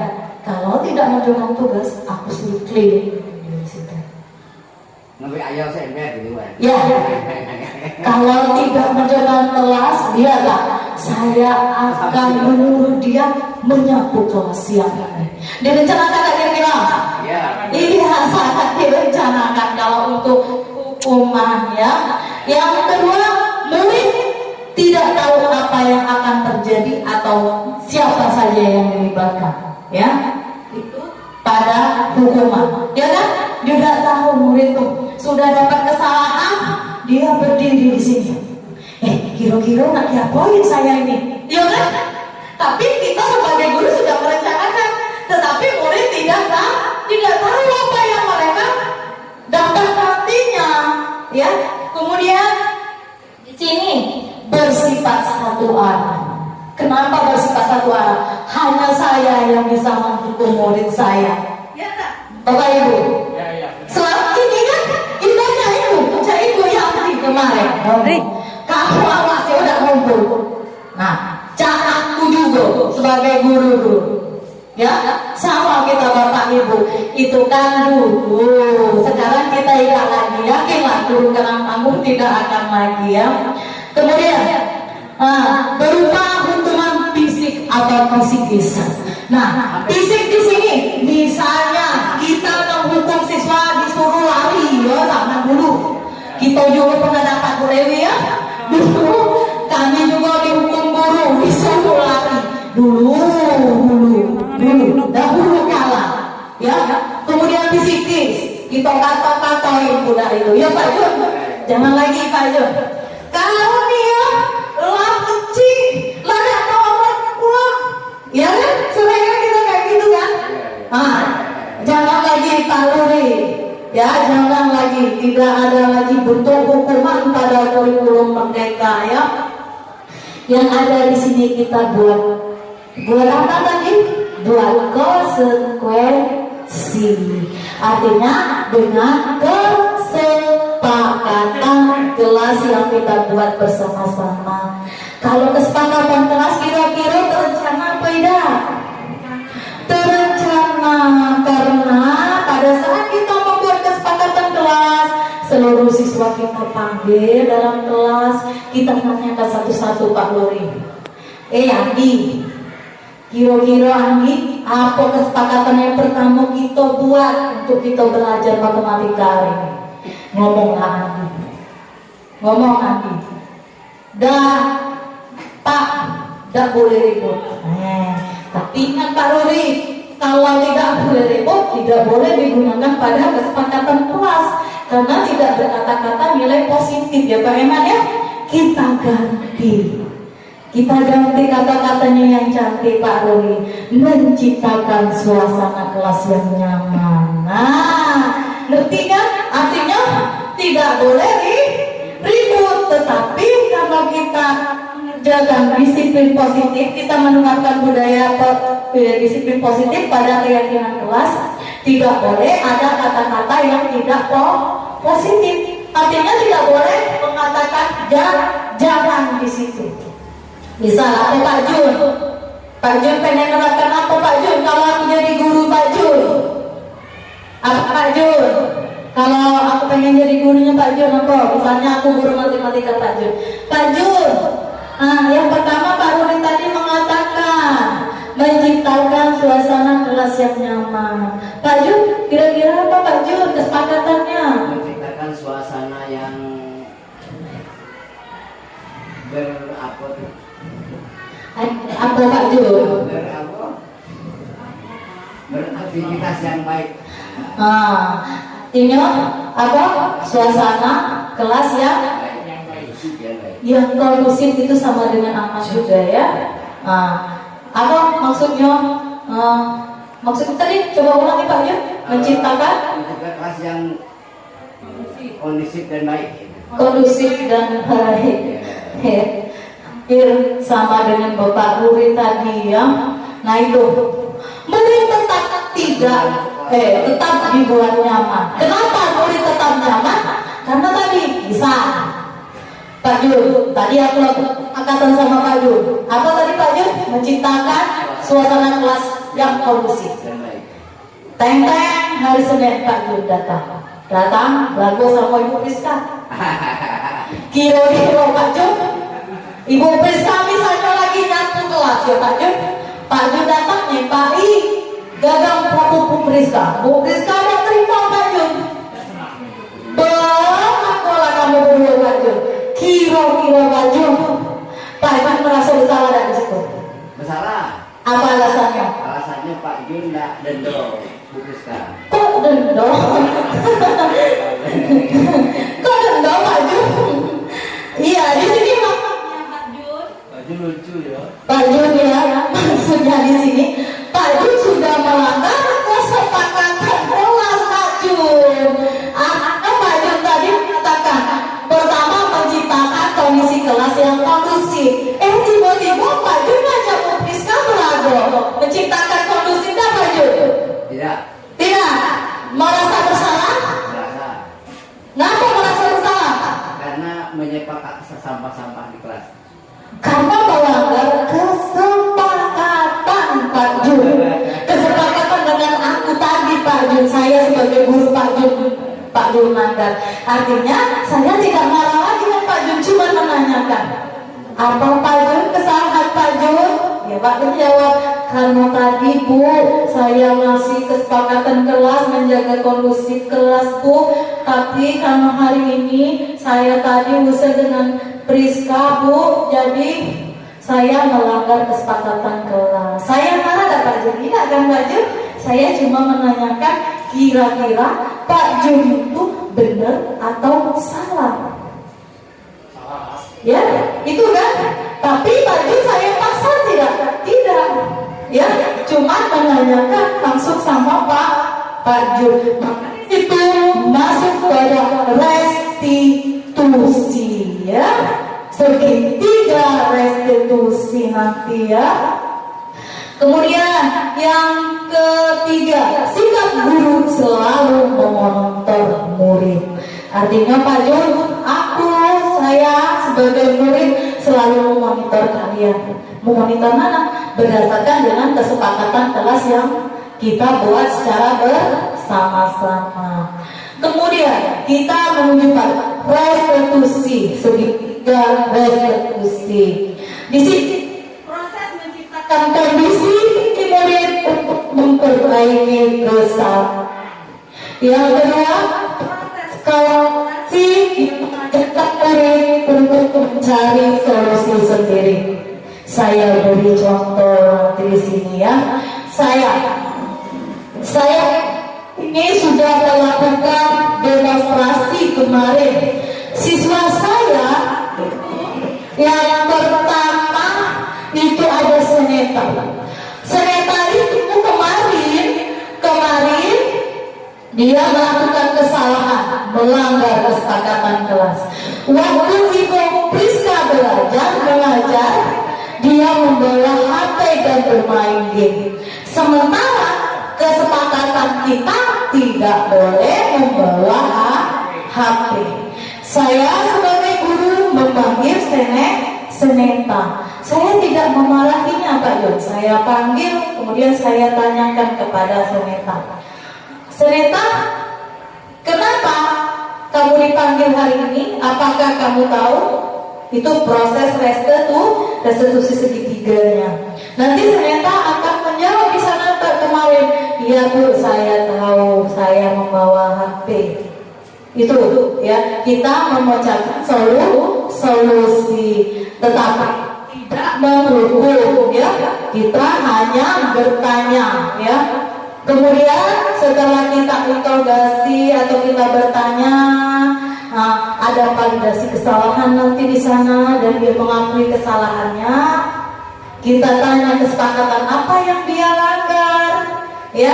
kalau tidak mengerjakan tugas, aku suruh clean di situ. Nabi ayah saya gitu kan. Ya. Kalau tidak menjalankan kelas, lihatlah, saya akan menyuruh dia menyapu kelas siang hari. Direncanakan tak kira-kira? Ya. Iya, sangat direncanakan kalau untuk hukuman, ya. Yang kedua, murid tidak tahu apa yang akan terjadi atau siapa saja yang dilibatkan, ya. Itu pada hukuman, ya kan? Dia tidak tahu murid itu sudah dapat kesalahan, dia berdiri di sini. Kira-kira nak diapain saya ini? Ya kan? Tapi kita sebagai guru sudah merencanakan, tetapi murid tidak tahu apa yang mereka dapat nantinya, ya. Kemudian di sini bersifat satu arah. Kenapa bersifat satu arah? Hanya saya yang bisa menghukum murid saya. Ya tak? Bapak Ibu. Selama ini kan indahnya ibu yang kemarin. Kamu awasi udah ngumpul. Nah, caranya juga sebagai guru-guru. Ya, sama kita Bapak Ibu. Itu kan dulu. Sekarang kita tidak lagi, yakinlah turun ke panggung tidak akan lagi, ya. Kemudian berupa hukuman fisik atau psikis. Nah, fisik di sini misalnya kita menghukum siswa disuruh lari, ya, sama dulu. Kita juga pernah dapat Bu Dewi, ya. Dulu kami juga dihukum guru disuruh lari. Dahulu kala, ya. Kemudian psikis kita kata-katain budak itu, ya Pak Jun. Jangan lagi Pak Jun. Kalau dia lah kecil, lah tidak tahu orang tua, ya kan? Sebenarnya kita kayak gitu kan? Jangan lagi taluri, ya jangan lagi, tidak ada lagi bentuk hukuman pada kurikulum merdeka ya. Yang ada di sini kita buat apa tadi? Buat konsekuensi. Artinya dengan kesepakatan kelas yang kita buat bersama-sama. Kalau kesepakatan kelas kira-kira terencana apa tidak? Terencana, karena pada saat kita membuat kesepakatan kelas, seluruh siswa kita panggil dalam kelas, kita tanyakan satu-satu Pak Luri. Andi, kira-kira Andi, apa kesepakatan yang pertama kita buat untuk kita belajar matematika ini? Ngomonglah Andi. Ngomong Andi. Pak, tidak boleh ribut. Tapi ingat Pak Luri, kalau tidak boleh ribut, tidak boleh digunakan pada kesepakatan kelas, karena tidak berkata-kata nilai positif ya Pak Eman ya. Kita ganti kata-katanya yang cantik Pak Luri, menciptakan suasana kelas yang nyaman. Nah, ngerti kan? Artinya tidak boleh ribut, tetapi kalau kita mengerjakan disiplin positif, kita menerapkan budaya disiplin positif pada keyakinan kelas, tidak boleh ada kata-kata yang tidak positif. Artinya tidak boleh mengatakan jangan di situ. Misal apa Pak Jun? Pak Jun pengen menerapkan apa Pak Jun? Kalau aku jadi guru Pak Jun, apa Pak Jun? Kalau aku pengen jadi gurunya Pak Jun apa? Misalnya aku guru matematika Pak Jun. Pak Jun, yang pertama Pak Rudi tadi mengatakan menciptakan suasana kelas yang nyaman. Pak Jun, kira-kira apa Pak Jun kesepakatannya? Menciptakan suasana yang Apa Pak Jun? Beraktivitas yang baik. Artinya apa? Suasana kelas yang kondusif itu sama dengan aman juga ya. Apa maksudnya? Maksudnya tadi coba ulangi Pak Jun. Menciptakan kelas yang kondusif dan baik. Kondusif dan baik. Sama dengan Bapak Ruri tadi ya. Nah itu mungkin tetap dibuat nyaman. Kenapa Ruri tetap nyaman? Karena tadi bisa Pak Jun, tadi aku angkatan sama Pak Jun. Apa tadi Pak Jun? Menciptakan suasana kelas yang kondusif. Teng-teng hari Senin Pak Jun datang lagu sama Ibu Priska. Kira-kira Pak Jun, Ibu Priska misalnya lagi nyapu kelas ya Pak Jun. Pak Jun datang nyempai gagang Bu Priska. Bu Priska ada terima Pak Jun. Bagaimana kamu berdua Pak Jun? Kira-kira Pak Jun, Pak Jun merasa bersalah dari situ. Bersalah. Apa alasannya? Alasannya Pak Jun tidak dendol Bu Priska. Kok dendol? Kok dendol Pak Jun? Iya di sini Pak Jun lucu ya. Pak Jun ya, maksudnya di sini Pak Jun sudah melanggar kesepakatan kelas Pak Jun. Pak Jun tadi mengatakan pertama menciptakan kondisi kelas yang kondusif. Tiba-tiba Pak Jun ngajak Bu Priska belago menciptakan kondusif kan Pak Jun? Tidak. Merasa bersalah? Merasa. Kenapa merasa bersalah? Karena menyepak sampah-sampah di kelas. Karena melanggar kesepakatan Pak Jun. Kesepakatan dengan aku tadi Pak Jun. Saya sebagai guru Pak Jun langgar. Artinya saya tidak marah lagi dengan Pak Jun, cuma menanyakan apa Pak Jun kesalahan Pak Jun? Ya Pak Jun jawab, karena tadi Bu saya ngasih kesepakatan kelas menjaga kondusif kelas Bu, tapi karena hari ini saya tadi usaha dengan Priska Bu, jadi saya melanggar kesepakatan kelas. Saya marah gak Pak Jun? Tidak kan Pak Jun? Saya cuma menanyakan kira-kira Pak Jun itu benar atau salah? Ya, itu kan? Tapi Pak Jun saya paksa tidak? Tidak. Ya, cuma menanyakan langsung sama Pak Pak Jun. Maka itu masuk pada restitusi ya. Segitiga restitusi nanti ya. Kemudian yang ketiga, sikap guru selalu memonitor murid. Artinya Pak Jun, saya sebagai murid selalu memonitor kalian. Memonitor mana? Berdasarkan dengan kesepakatan kelas yang kita buat secara bersama-sama. Kemudian kita menuju pada restitusi, segitiga restitusi. Di sini proses menciptakan kondisi murid untuk memperbaiki kesalahan. Yang kedua, proses kolaborasi mengajarkan murid untuk mencari solusi sendiri. Saya beri contoh nanti di sini ya. Saya ini sudah melakukan demonstrasi kemarin. Siswa saya yang pertama itu ada seneta. Seneta itu kemarin dia melakukan kesalahan, melanggar kesepakatan kelas. Waktu Ibu Priska mengajar, dia membawa HP dan bermain game. Sementara kesepakatan kita tidak boleh membawa HP. Saya sebagai guru memanggil seneta. Saya tidak memarahinya Pak Jun. Saya panggil, kemudian saya tanyakan kepada seneta. Seneta, kenapa kamu dipanggil hari ini? Apakah kamu tahu? Itu proses restitusi segitiganya. Nanti seneta akan menjawab di sana kemarin. Iya Bu, saya tahu, saya membawa HP. Itu ya, kita memecahkan solusi, tetapi tidak menghukum ya. Kita hanya bertanya ya. Kemudian setelah kita interogasi atau kita bertanya, ada validasi kesalahan nanti di sana dan dia mengakui kesalahannya. Kita tanya kesepakatan apa yang dia langgar, ya.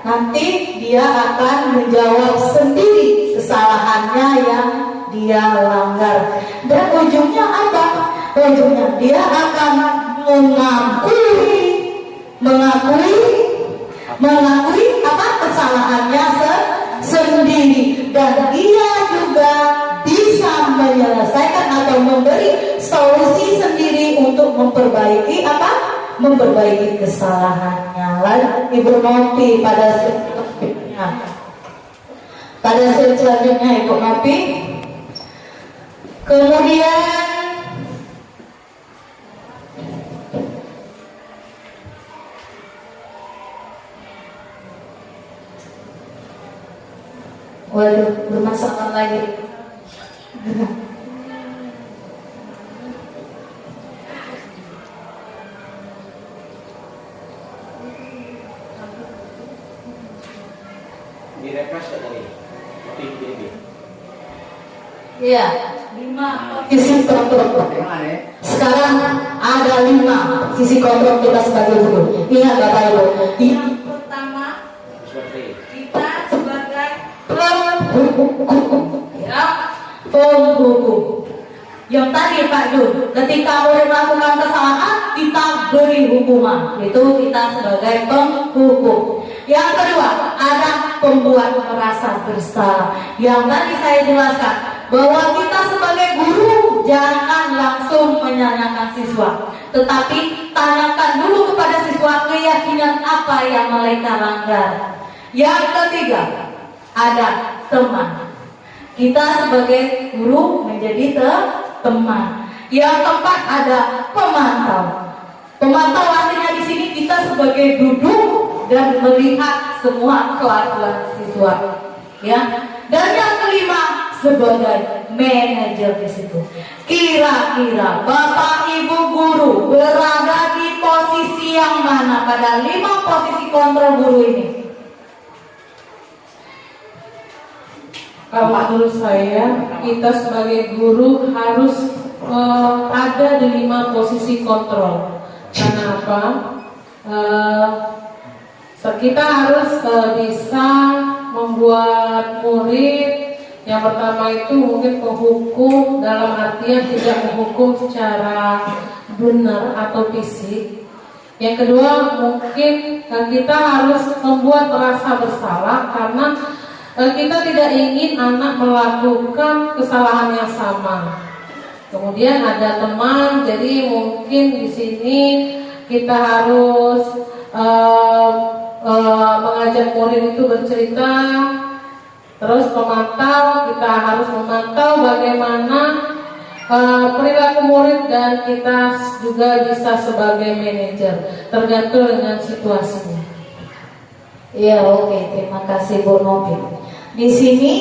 Nanti dia akan menjawab sendiri kesalahannya yang dia langgar. Dan ujungnya apa? Ujungnya dia akan mengakui apa kesalahannya sendiri, dan dia juga bisa menyelesaikan atau memberi solusi sendiri untuk memperbaiki kesalahannya. Lalu Ibu Nopi pada selanjutnya Ibu Nopi. Kemudian waduh, bermasalah lagi. Di refresh tadi. Iya, 5 sisi kontrol. Sekarang ada 5 sisi kontrol kita sebagai guru. Ingat Bapak Ibu. Yang pertama, kita sebagai penghukum, ya, penghukum. Yang tadi Pak Jun, ketika murid melakukan kesalahan, kita beri hukuman. Itu kita sebagai penghukum. Yang kedua, ada pembuat merasa bersalah. Yang tadi saya jelaskan bahwa kita sebagai guru jangan langsung menyalahkan siswa, tetapi tanyakan dulu kepada siswa keyakinan apa yang mereka langgar. Yang ketiga, ada teman. Kita sebagai guru menjadi teman. Yang keempat, ada pemantau. Pemantau artinya di sini kita sebagai duduk dan melihat semua kelakuan siswa, ya. Dan yang kelima, sebagai manajer di situ. Kira-kira Bapak Ibu guru berada di posisi yang mana pada 5 posisi kontrol guru ini? Kalau menurut saya, kita sebagai guru harus ada di 5 posisi kontrol. Karena apa? Kita harus bisa membuat murid. Yang pertama itu mungkin menghukum dalam artian tidak menghukum secara benar atau fisik. Yang kedua mungkin kita harus membuat merasa bersalah karena kita tidak ingin anak melakukan kesalahan yang sama. Kemudian ada teman, jadi mungkin di sini kita harus mengajak murid itu bercerita, terus memantau. Kita harus memantau bagaimana perilaku murid dan kita juga bisa sebagai manajer, tergantung dengan situasinya. Iya, oke, terima kasih Bu Novi. Di sini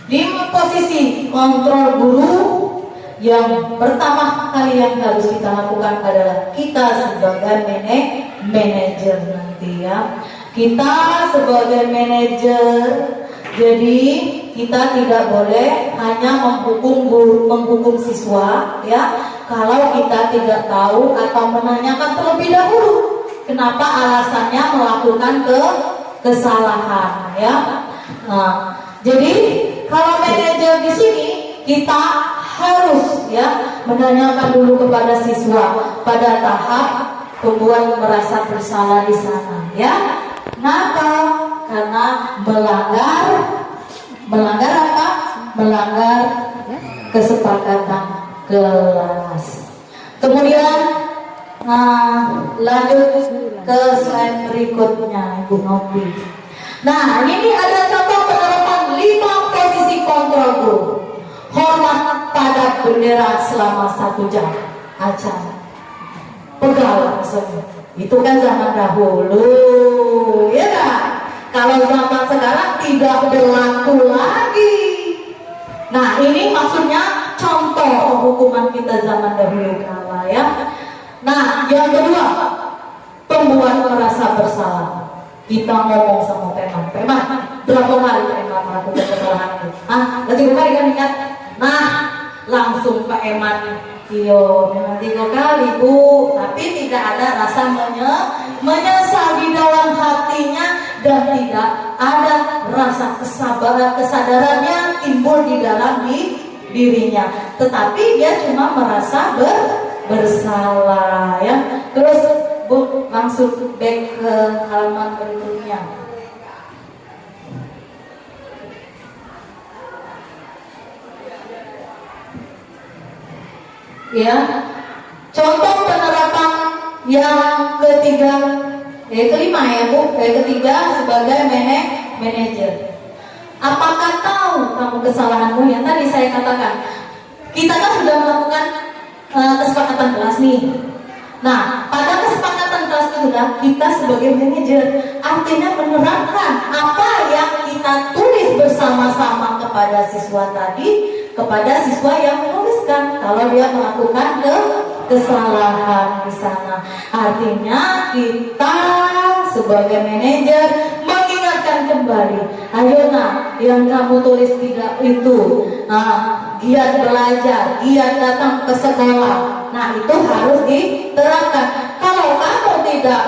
di posisi kontrol guru, yang pertama kali yang harus kita lakukan adalah kita sebagai manajer nanti ya. Kita sebagai manajer, jadi kita tidak boleh hanya menghukum siswa ya. Kalau kita tidak tahu atau menanyakan terlebih dahulu kenapa alasannya melakukan kesalahan ya. Nah, jadi kalau manajer di sini kita harus ya menanyakan dulu kepada siswa pada tahap membuat merasa bersalah di sana ya. Kenapa? Karena melanggar apa? Melanggar kesepakatan kelas. Kemudian lanjut ke slide berikutnya Ibu Novi. Nah, ini ada contoh penerapan 5 posisi kontrol guru. Hormat pada bendera selama 1 jam acara. Pegal maksudnya. Itu kan zaman dahulu, ya kan? Kalau zaman sekarang tidak berlaku lagi. Nah, ini maksudnya contoh hukuman kita zaman dahulu kala ya. Nah, yang kedua, pembuat merasa bersalah. Kita ngomong sama Peman, berapa kali Peman melakukan kesalahan itu? Berarti kali kan ingat? Nah, langsung Pak Eman, iyo, memang 3 kali Bu, tapi tidak ada rasa menyesal di dalam hatinya dan tidak ada rasa kesadaran yang timbul di dalam dirinya. Tetapi dia cuma merasa bersalah ya. Terus Bu langsung back ke halaman berikutnya. Ya, contoh penerapan yang kelima ya Bu, ketiga sebagai manajer. Apakah tahu kamu kesalahanmu yang tadi saya katakan? Kita kan sudah melakukan kesepakatan kelas nih. Nah, pada kesepakatan kelas kedua kita sebagai manajer artinya menerapkan apa yang kita tulis bersama-sama kepada siswa tadi kepada siswa yang menuliskan kalau dia melakukan kesalahan di sana. Artinya kita sebagai manajer mengingatkan kembali, ayo nak, yang kamu tulis tidak itu, giat belajar, giat datang ke sekolah. Nah, itu harus diterapkan. Kalau kamu tidak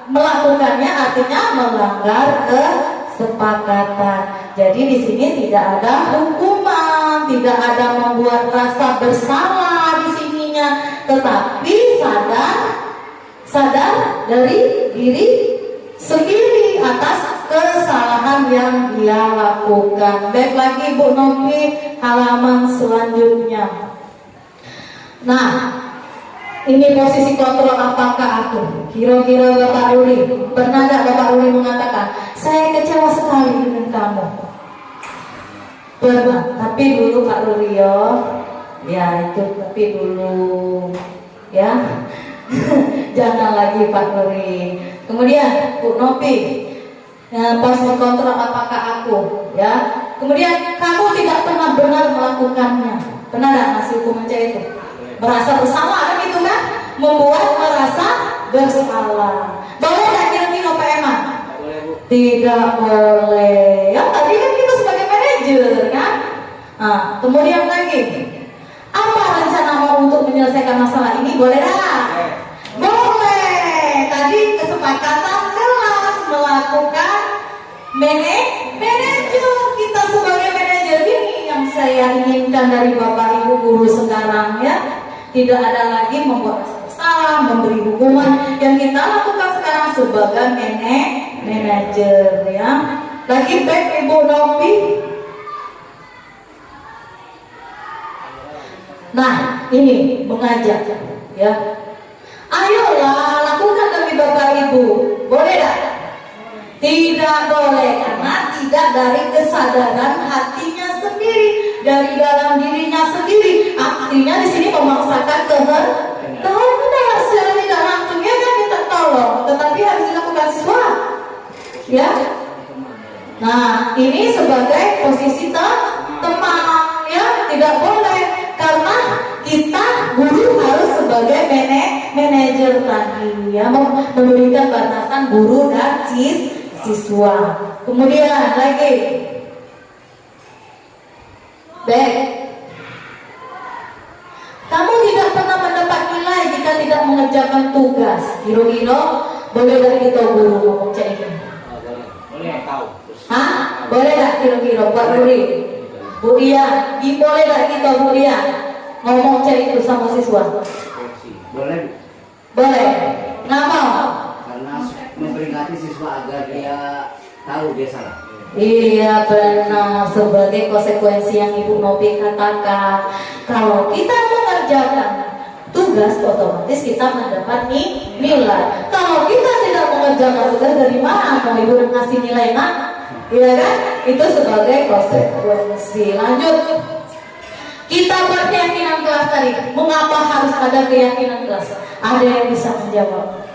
melakukannya, artinya melanggar kesepakatan. Jadi di sini tidak ada hukuman, tidak ada membuat rasa bersalah di sininya, tetapi sadar dari diri sendiri atas kesalahan yang dia lakukan. Baik lagi Bu Novi, halaman selanjutnya. Nah, ini posisi kontrol apakah aku? Kira-kira Bapak Ruli, pernah gak Bapak Ruli mengatakan, saya kecewa sekali dengan kamu? Pernah, tapi dulu Pak Ruli ya itu tapi dulu ya. Jangan lagi Pak Ruli. Kemudian Bu Novi, posisi kontrol apakah aku? Ya. Kemudian kamu tidak pernah benar melakukannya. Pernah gak ngasih hukuman itu? Merasa bersalah kan itu kan? Membuat merasa bersalah. Boleh gak kira-kira Pak Eman? Tidak boleh. Ya tadi kan kita sebagai manajer kan? Kemudian lagi, apa rencanamu untuk menyelesaikan masalah ini? Boleh tak? Boleh. Tadi kesepakatan kelas manajer. Kita sebagai manajer ini yang saya inginkan dari Bapak Ibu guru sekarang ya. Tidak ada lagi membuat salah, memberi hukuman. Yang kita lakukan sekarang sebagai manajer ya. Lagi back Ibu Novi. Nah, ini mengajak ya. Ayolah lakukan demi Bapak Ibu. Boleh tak? Tidak boleh, karena tidak dari kesadaran hatinya sendiri, dari dalam dirinya sendiri. Artinya di sini memaksakan kehendak secara tidak langsung ya kan kita tolong, tetapi harus dilakukan siswa. Ya. Nah, ini sebagai posisi teman ya, tidak boleh karena kita guru harus sebagai manajer tadi ya, memberikan batasan guru dan siswa. Kemudian lagi baik, kamu tidak pernah mendapat nilai jika tidak mengerjakan tugas. Kira-kira boleh gak kita guru ngomong cek ini? Boleh tahu. Hah? Boleh gak kira-kira buat Ruri? Bu Dia, boleh gak kita Bu Dia ngomong cek itu sama siswa? Boleh. Boleh. Kenapa? Karena memperingati siswa agar dia tahu dia salah. Iya benar, sebagai konsekuensi yang Ibu Novi katakan, kalau kita mengerjakan tugas otomatis kita mendapat nilai. Kalau kita tidak mengerjakan tugas, dari mana kalau Ibu ngasih nilai nak? Iya kan? Itu sebagai konsekuensi. Lanjut. Kita buat keyakinan kelas tadi. Mengapa harus ada keyakinan kelas? Ada yang bisa menjawab?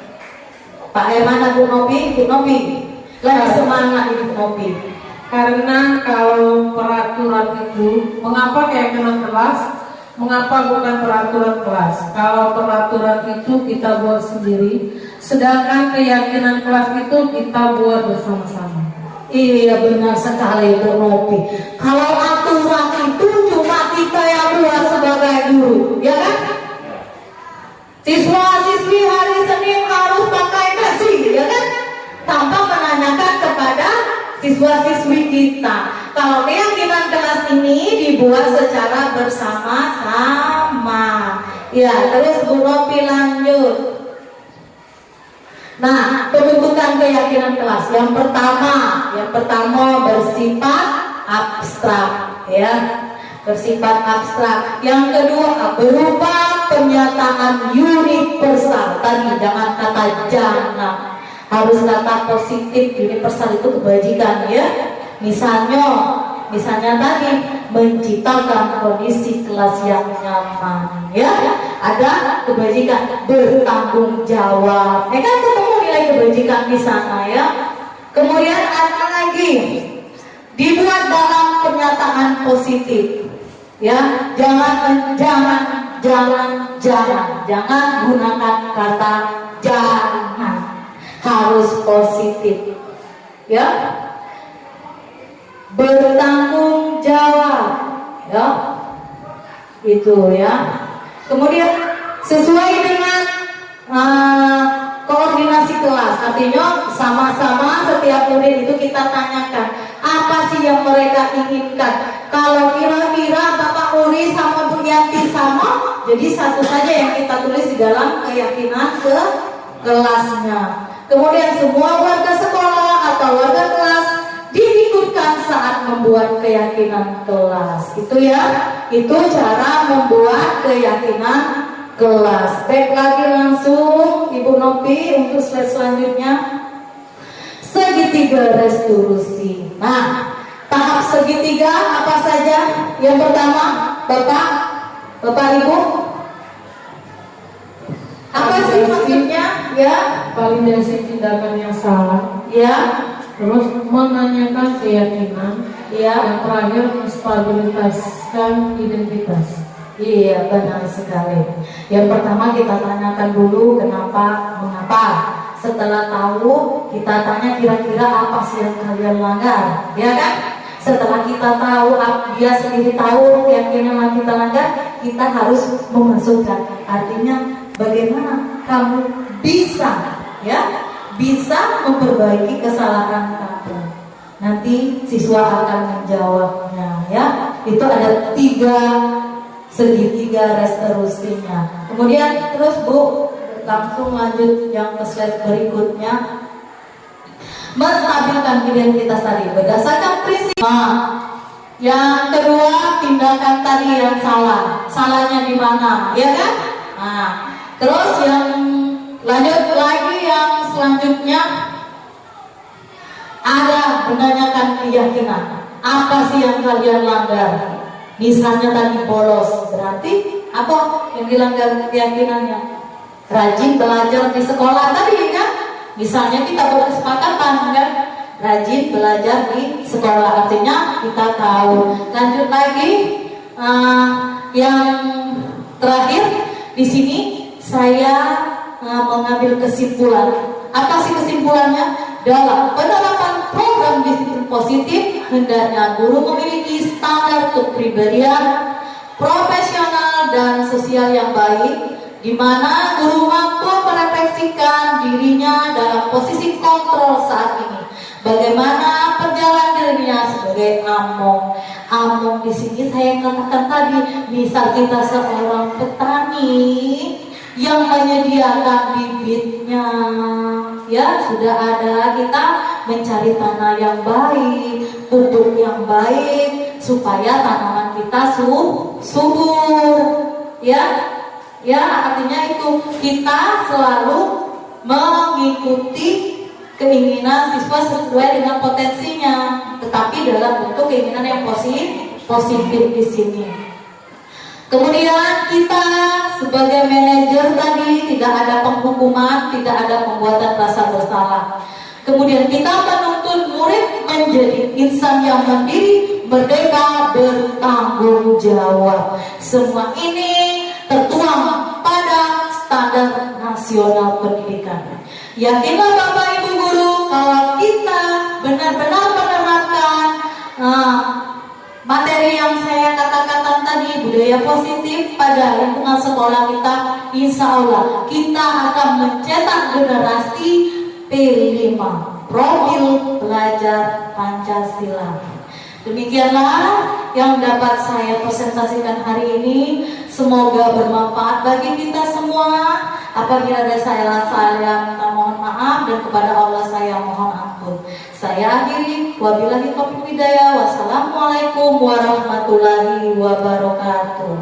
Pak Herman, Bu Novi, lagi semangat Ibu Novi. Karena kalau peraturan itu, mengapa keyakinan kelas? Mengapa bukan peraturan kelas? Kalau peraturan itu kita buat sendiri, sedangkan keyakinan kelas itu kita buat bersama-sama. Iya benar sekali Bu Novi. Kalau aturan itu cuma kita yang buat sebagai guru, ya kan? Siswa-siswi hari Senin harus pakai nasi, ya kan? Tanpa menanyakan kepada siswa-siswi kita. Kalau keyakinan kelas ini dibuat secara bersama-sama. Ya, terus Bu Novi lanjut. Nah, pembentukan keyakinan kelas yang pertama bersifat abstrak, ya, bersifat abstrak. Yang kedua berupa pernyataan universal. Tadi jangan kata jangan, harus kata positif. Universal itu kebajikan, ya. Misalnya tadi menciptakan kondisi kelas yang nyaman, ya. Ada kebajikan, bertanggung jawab. Kan ketemu nilai kebajikan di sana, ya. Kemudian ada lagi dibuat dalam pernyataan positif, ya. Jangan gunakan kata jangan, harus positif, ya. Bertanggung jawab, ya, itu ya. Kemudian sesuai dengan koordinasi kelas, artinya sama-sama setiap murid itu kita tanyakan apa sih yang mereka inginkan. Kalau kira-kira Bapak Uri sama Bu Yanti sama, jadi satu saja yang kita tulis di dalam keyakinan ke kelasnya. Kemudian semua warga sekolah atau warga kelas diikutkan saat membuat keyakinan kelas. Itu ya, itu cara membuat keyakinan kelas. Baik, lagi langsung Ibu Novi untuk slide selanjutnya. Segitiga restitusi. Nah, tahap segitiga apa saja? Yang pertama, Bapak Ibu, apa sih maksudnya? Ya, Validasi tindakan yang salah, ya. terus menanyakan keyakinan, Ya, yang terakhir menstabilitaskan identitas. iya benar sekali. Yang pertama kita tanyakan dulu kenapa, mengapa. Setelah tahu, kita tanya kira-kira apa sih yang kalian langgar, ya kan? Setelah kita tahu, dia sendiri tahu keyakinan yang kita langgar, kita harus memasukkan. Artinya bagaimana kamu bisa, ya, bisa memperbaiki kesalahan kamu. Nanti siswa akan menjawabnya ya. Itu ada segitiga resolusinya. Kemudian terus Bu, langsung lanjut yang ke slide berikutnya. Menstabilkan identitas tadi berdasarkan prinsip. Yang kedua, tindakan tadi yang salah. Salahnya di mana? Ya kan? Terus yang lanjut lagi yang selanjutnya ada menanyakan keyakinan. Apa sih yang kalian langgar? Misalnya tadi bolos, berarti apa yang dilanggar keyakinannya? Rajin belajar di sekolah tadi kan? Misalnya kita berkesepakatan kan, rajin belajar di sekolah, artinya kita tahu. Lanjut lagi, yang terakhir di sini saya mengambil kesimpulan. Apa sih kesimpulannya? Dalam penerapan program disiplin positif, hendaknya guru memiliki standar kepribadian profesional dan sosial yang baik, di mana guru mampu merefleksikan dirinya dalam posisi kontrol saat ini. Bagaimana perjalanan dirinya sebagai among. Among di sini saya katakan tadi, misal kita seorang petani yang menyediakan bibitnya, ya sudah ada, kita mencari tanah yang baik, pupuk yang baik supaya tanaman kita subur, ya. Ya, artinya itu kita selalu mengikuti keinginan siswa sesuai dengan potensinya, tetapi dalam bentuk keinginan yang positif di sini. Kemudian kita sebagai manajer tadi tidak ada penghukuman, tidak ada pembuatan rasa bersalah. Kemudian kita menuntut murid menjadi insan yang mandiri, merdeka, bertanggung jawab. Semua ini tertuang pada standar nasional pendidikan. Yakinlah Bapak Ibu guru, kalau kita benar-benar menerapkan materi yang saya katakan tadi, budaya positif pada lingkungan sekolah kita, insya Allah kita akan mencetak generasi P5, profil pelajar Pancasila. Demikianlah yang dapat saya presentasikan hari ini. Semoga bermanfaat bagi kita semua. Apabila ada salah, minta mohon maaf, dan kepada Allah saya mohon ampun. Saya akhiri, wabillahi taufiq hidayah. Wassalamualaikum warahmatullahi wabarakatuh.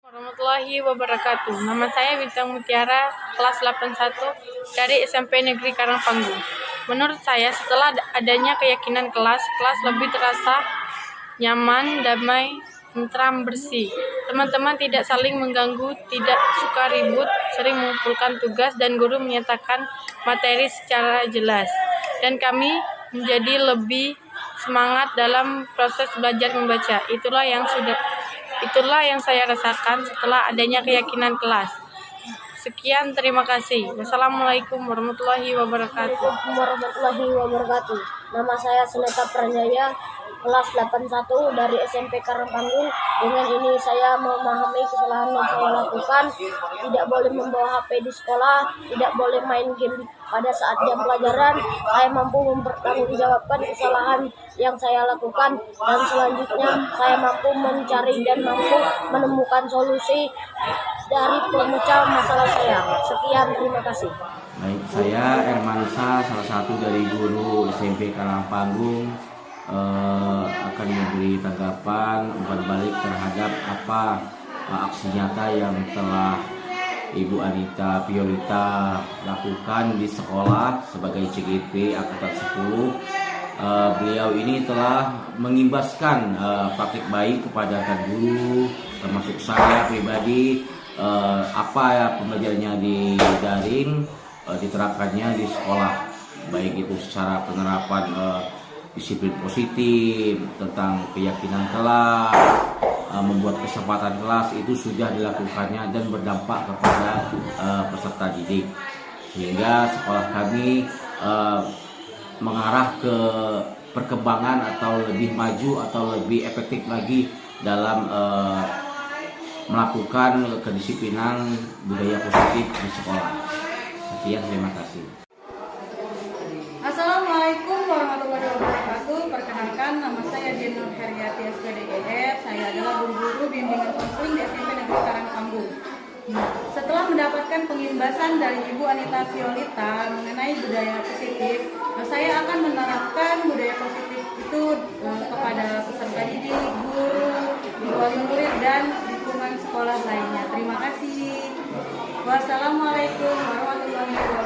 Warahmatullahi wabarakatuh. Nama saya Bintang Mutiara, kelas 81 dari SMP Negeri Karangpanggung. Menurut saya, setelah adanya keyakinan kelas lebih terasa nyaman, damai, tentram, bersih. Teman-teman tidak saling mengganggu, tidak suka ribut, sering mengumpulkan tugas, dan guru menyatakan materi secara jelas. Dan kami menjadi lebih semangat dalam proses belajar membaca. Itulah yang saya rasakan setelah adanya keyakinan kelas. Sekian, terima kasih. Wassalamualaikum warahmatullahi wabarakatuh. Waalaikumsalam warahmatullahi wabarakatuh. Nama saya Seneta Pranjaya, kelas 81 dari SMP Karangpanggung. Dengan ini saya memahami kesalahan yang saya lakukan. Tidak boleh membawa HP di sekolah, tidak boleh main game pada saat jam pelajaran. Saya mampu mempertanggungjawabkan kesalahan yang saya lakukan, dan selanjutnya saya mampu mencari dan mampu menemukan solusi dari pemecah masalah saya. Sekian, terima kasih. Baik, saya Ermansa, salah satu dari guru SMP Karangpanggung, akan memberi tanggapan umpan balik terhadap apa aksi nyata yang telah Ibu Anita Piolita lakukan di sekolah sebagai CGP Angkatan 10. Beliau ini telah mengimbaskan praktik baik kepada guru, termasuk saya pribadi, apa ya pembelajarannya di daring diterapkannya di sekolah, baik itu secara penerapan disiplin positif, tentang keyakinan kelas, membuat kesempatan kelas, itu sudah dilakukannya dan berdampak kepada peserta didik, sehingga sekolah kami mengarah ke perkembangan atau lebih maju atau lebih efektif lagi dalam melakukan kedisiplinan budaya positif di sekolah. Sekian, terima kasih. Assalamualaikum warahmatullahi wabarakatuh. Perkenalkan, nama saya Jenur Heriati SPDGF. Saya adalah guru bimbingan konseling di SMP Negeri Karangpanggung. Setelah mendapatkan pengimbasan dari Ibu Anita Violita mengenai budaya positif, saya akan menerapkan budaya positif itu kepada peserta didik, guru, wali murid, dan lingkungan sekolah lainnya. Terima kasih. Wassalamualaikum warahmatullahi wabarakatuh.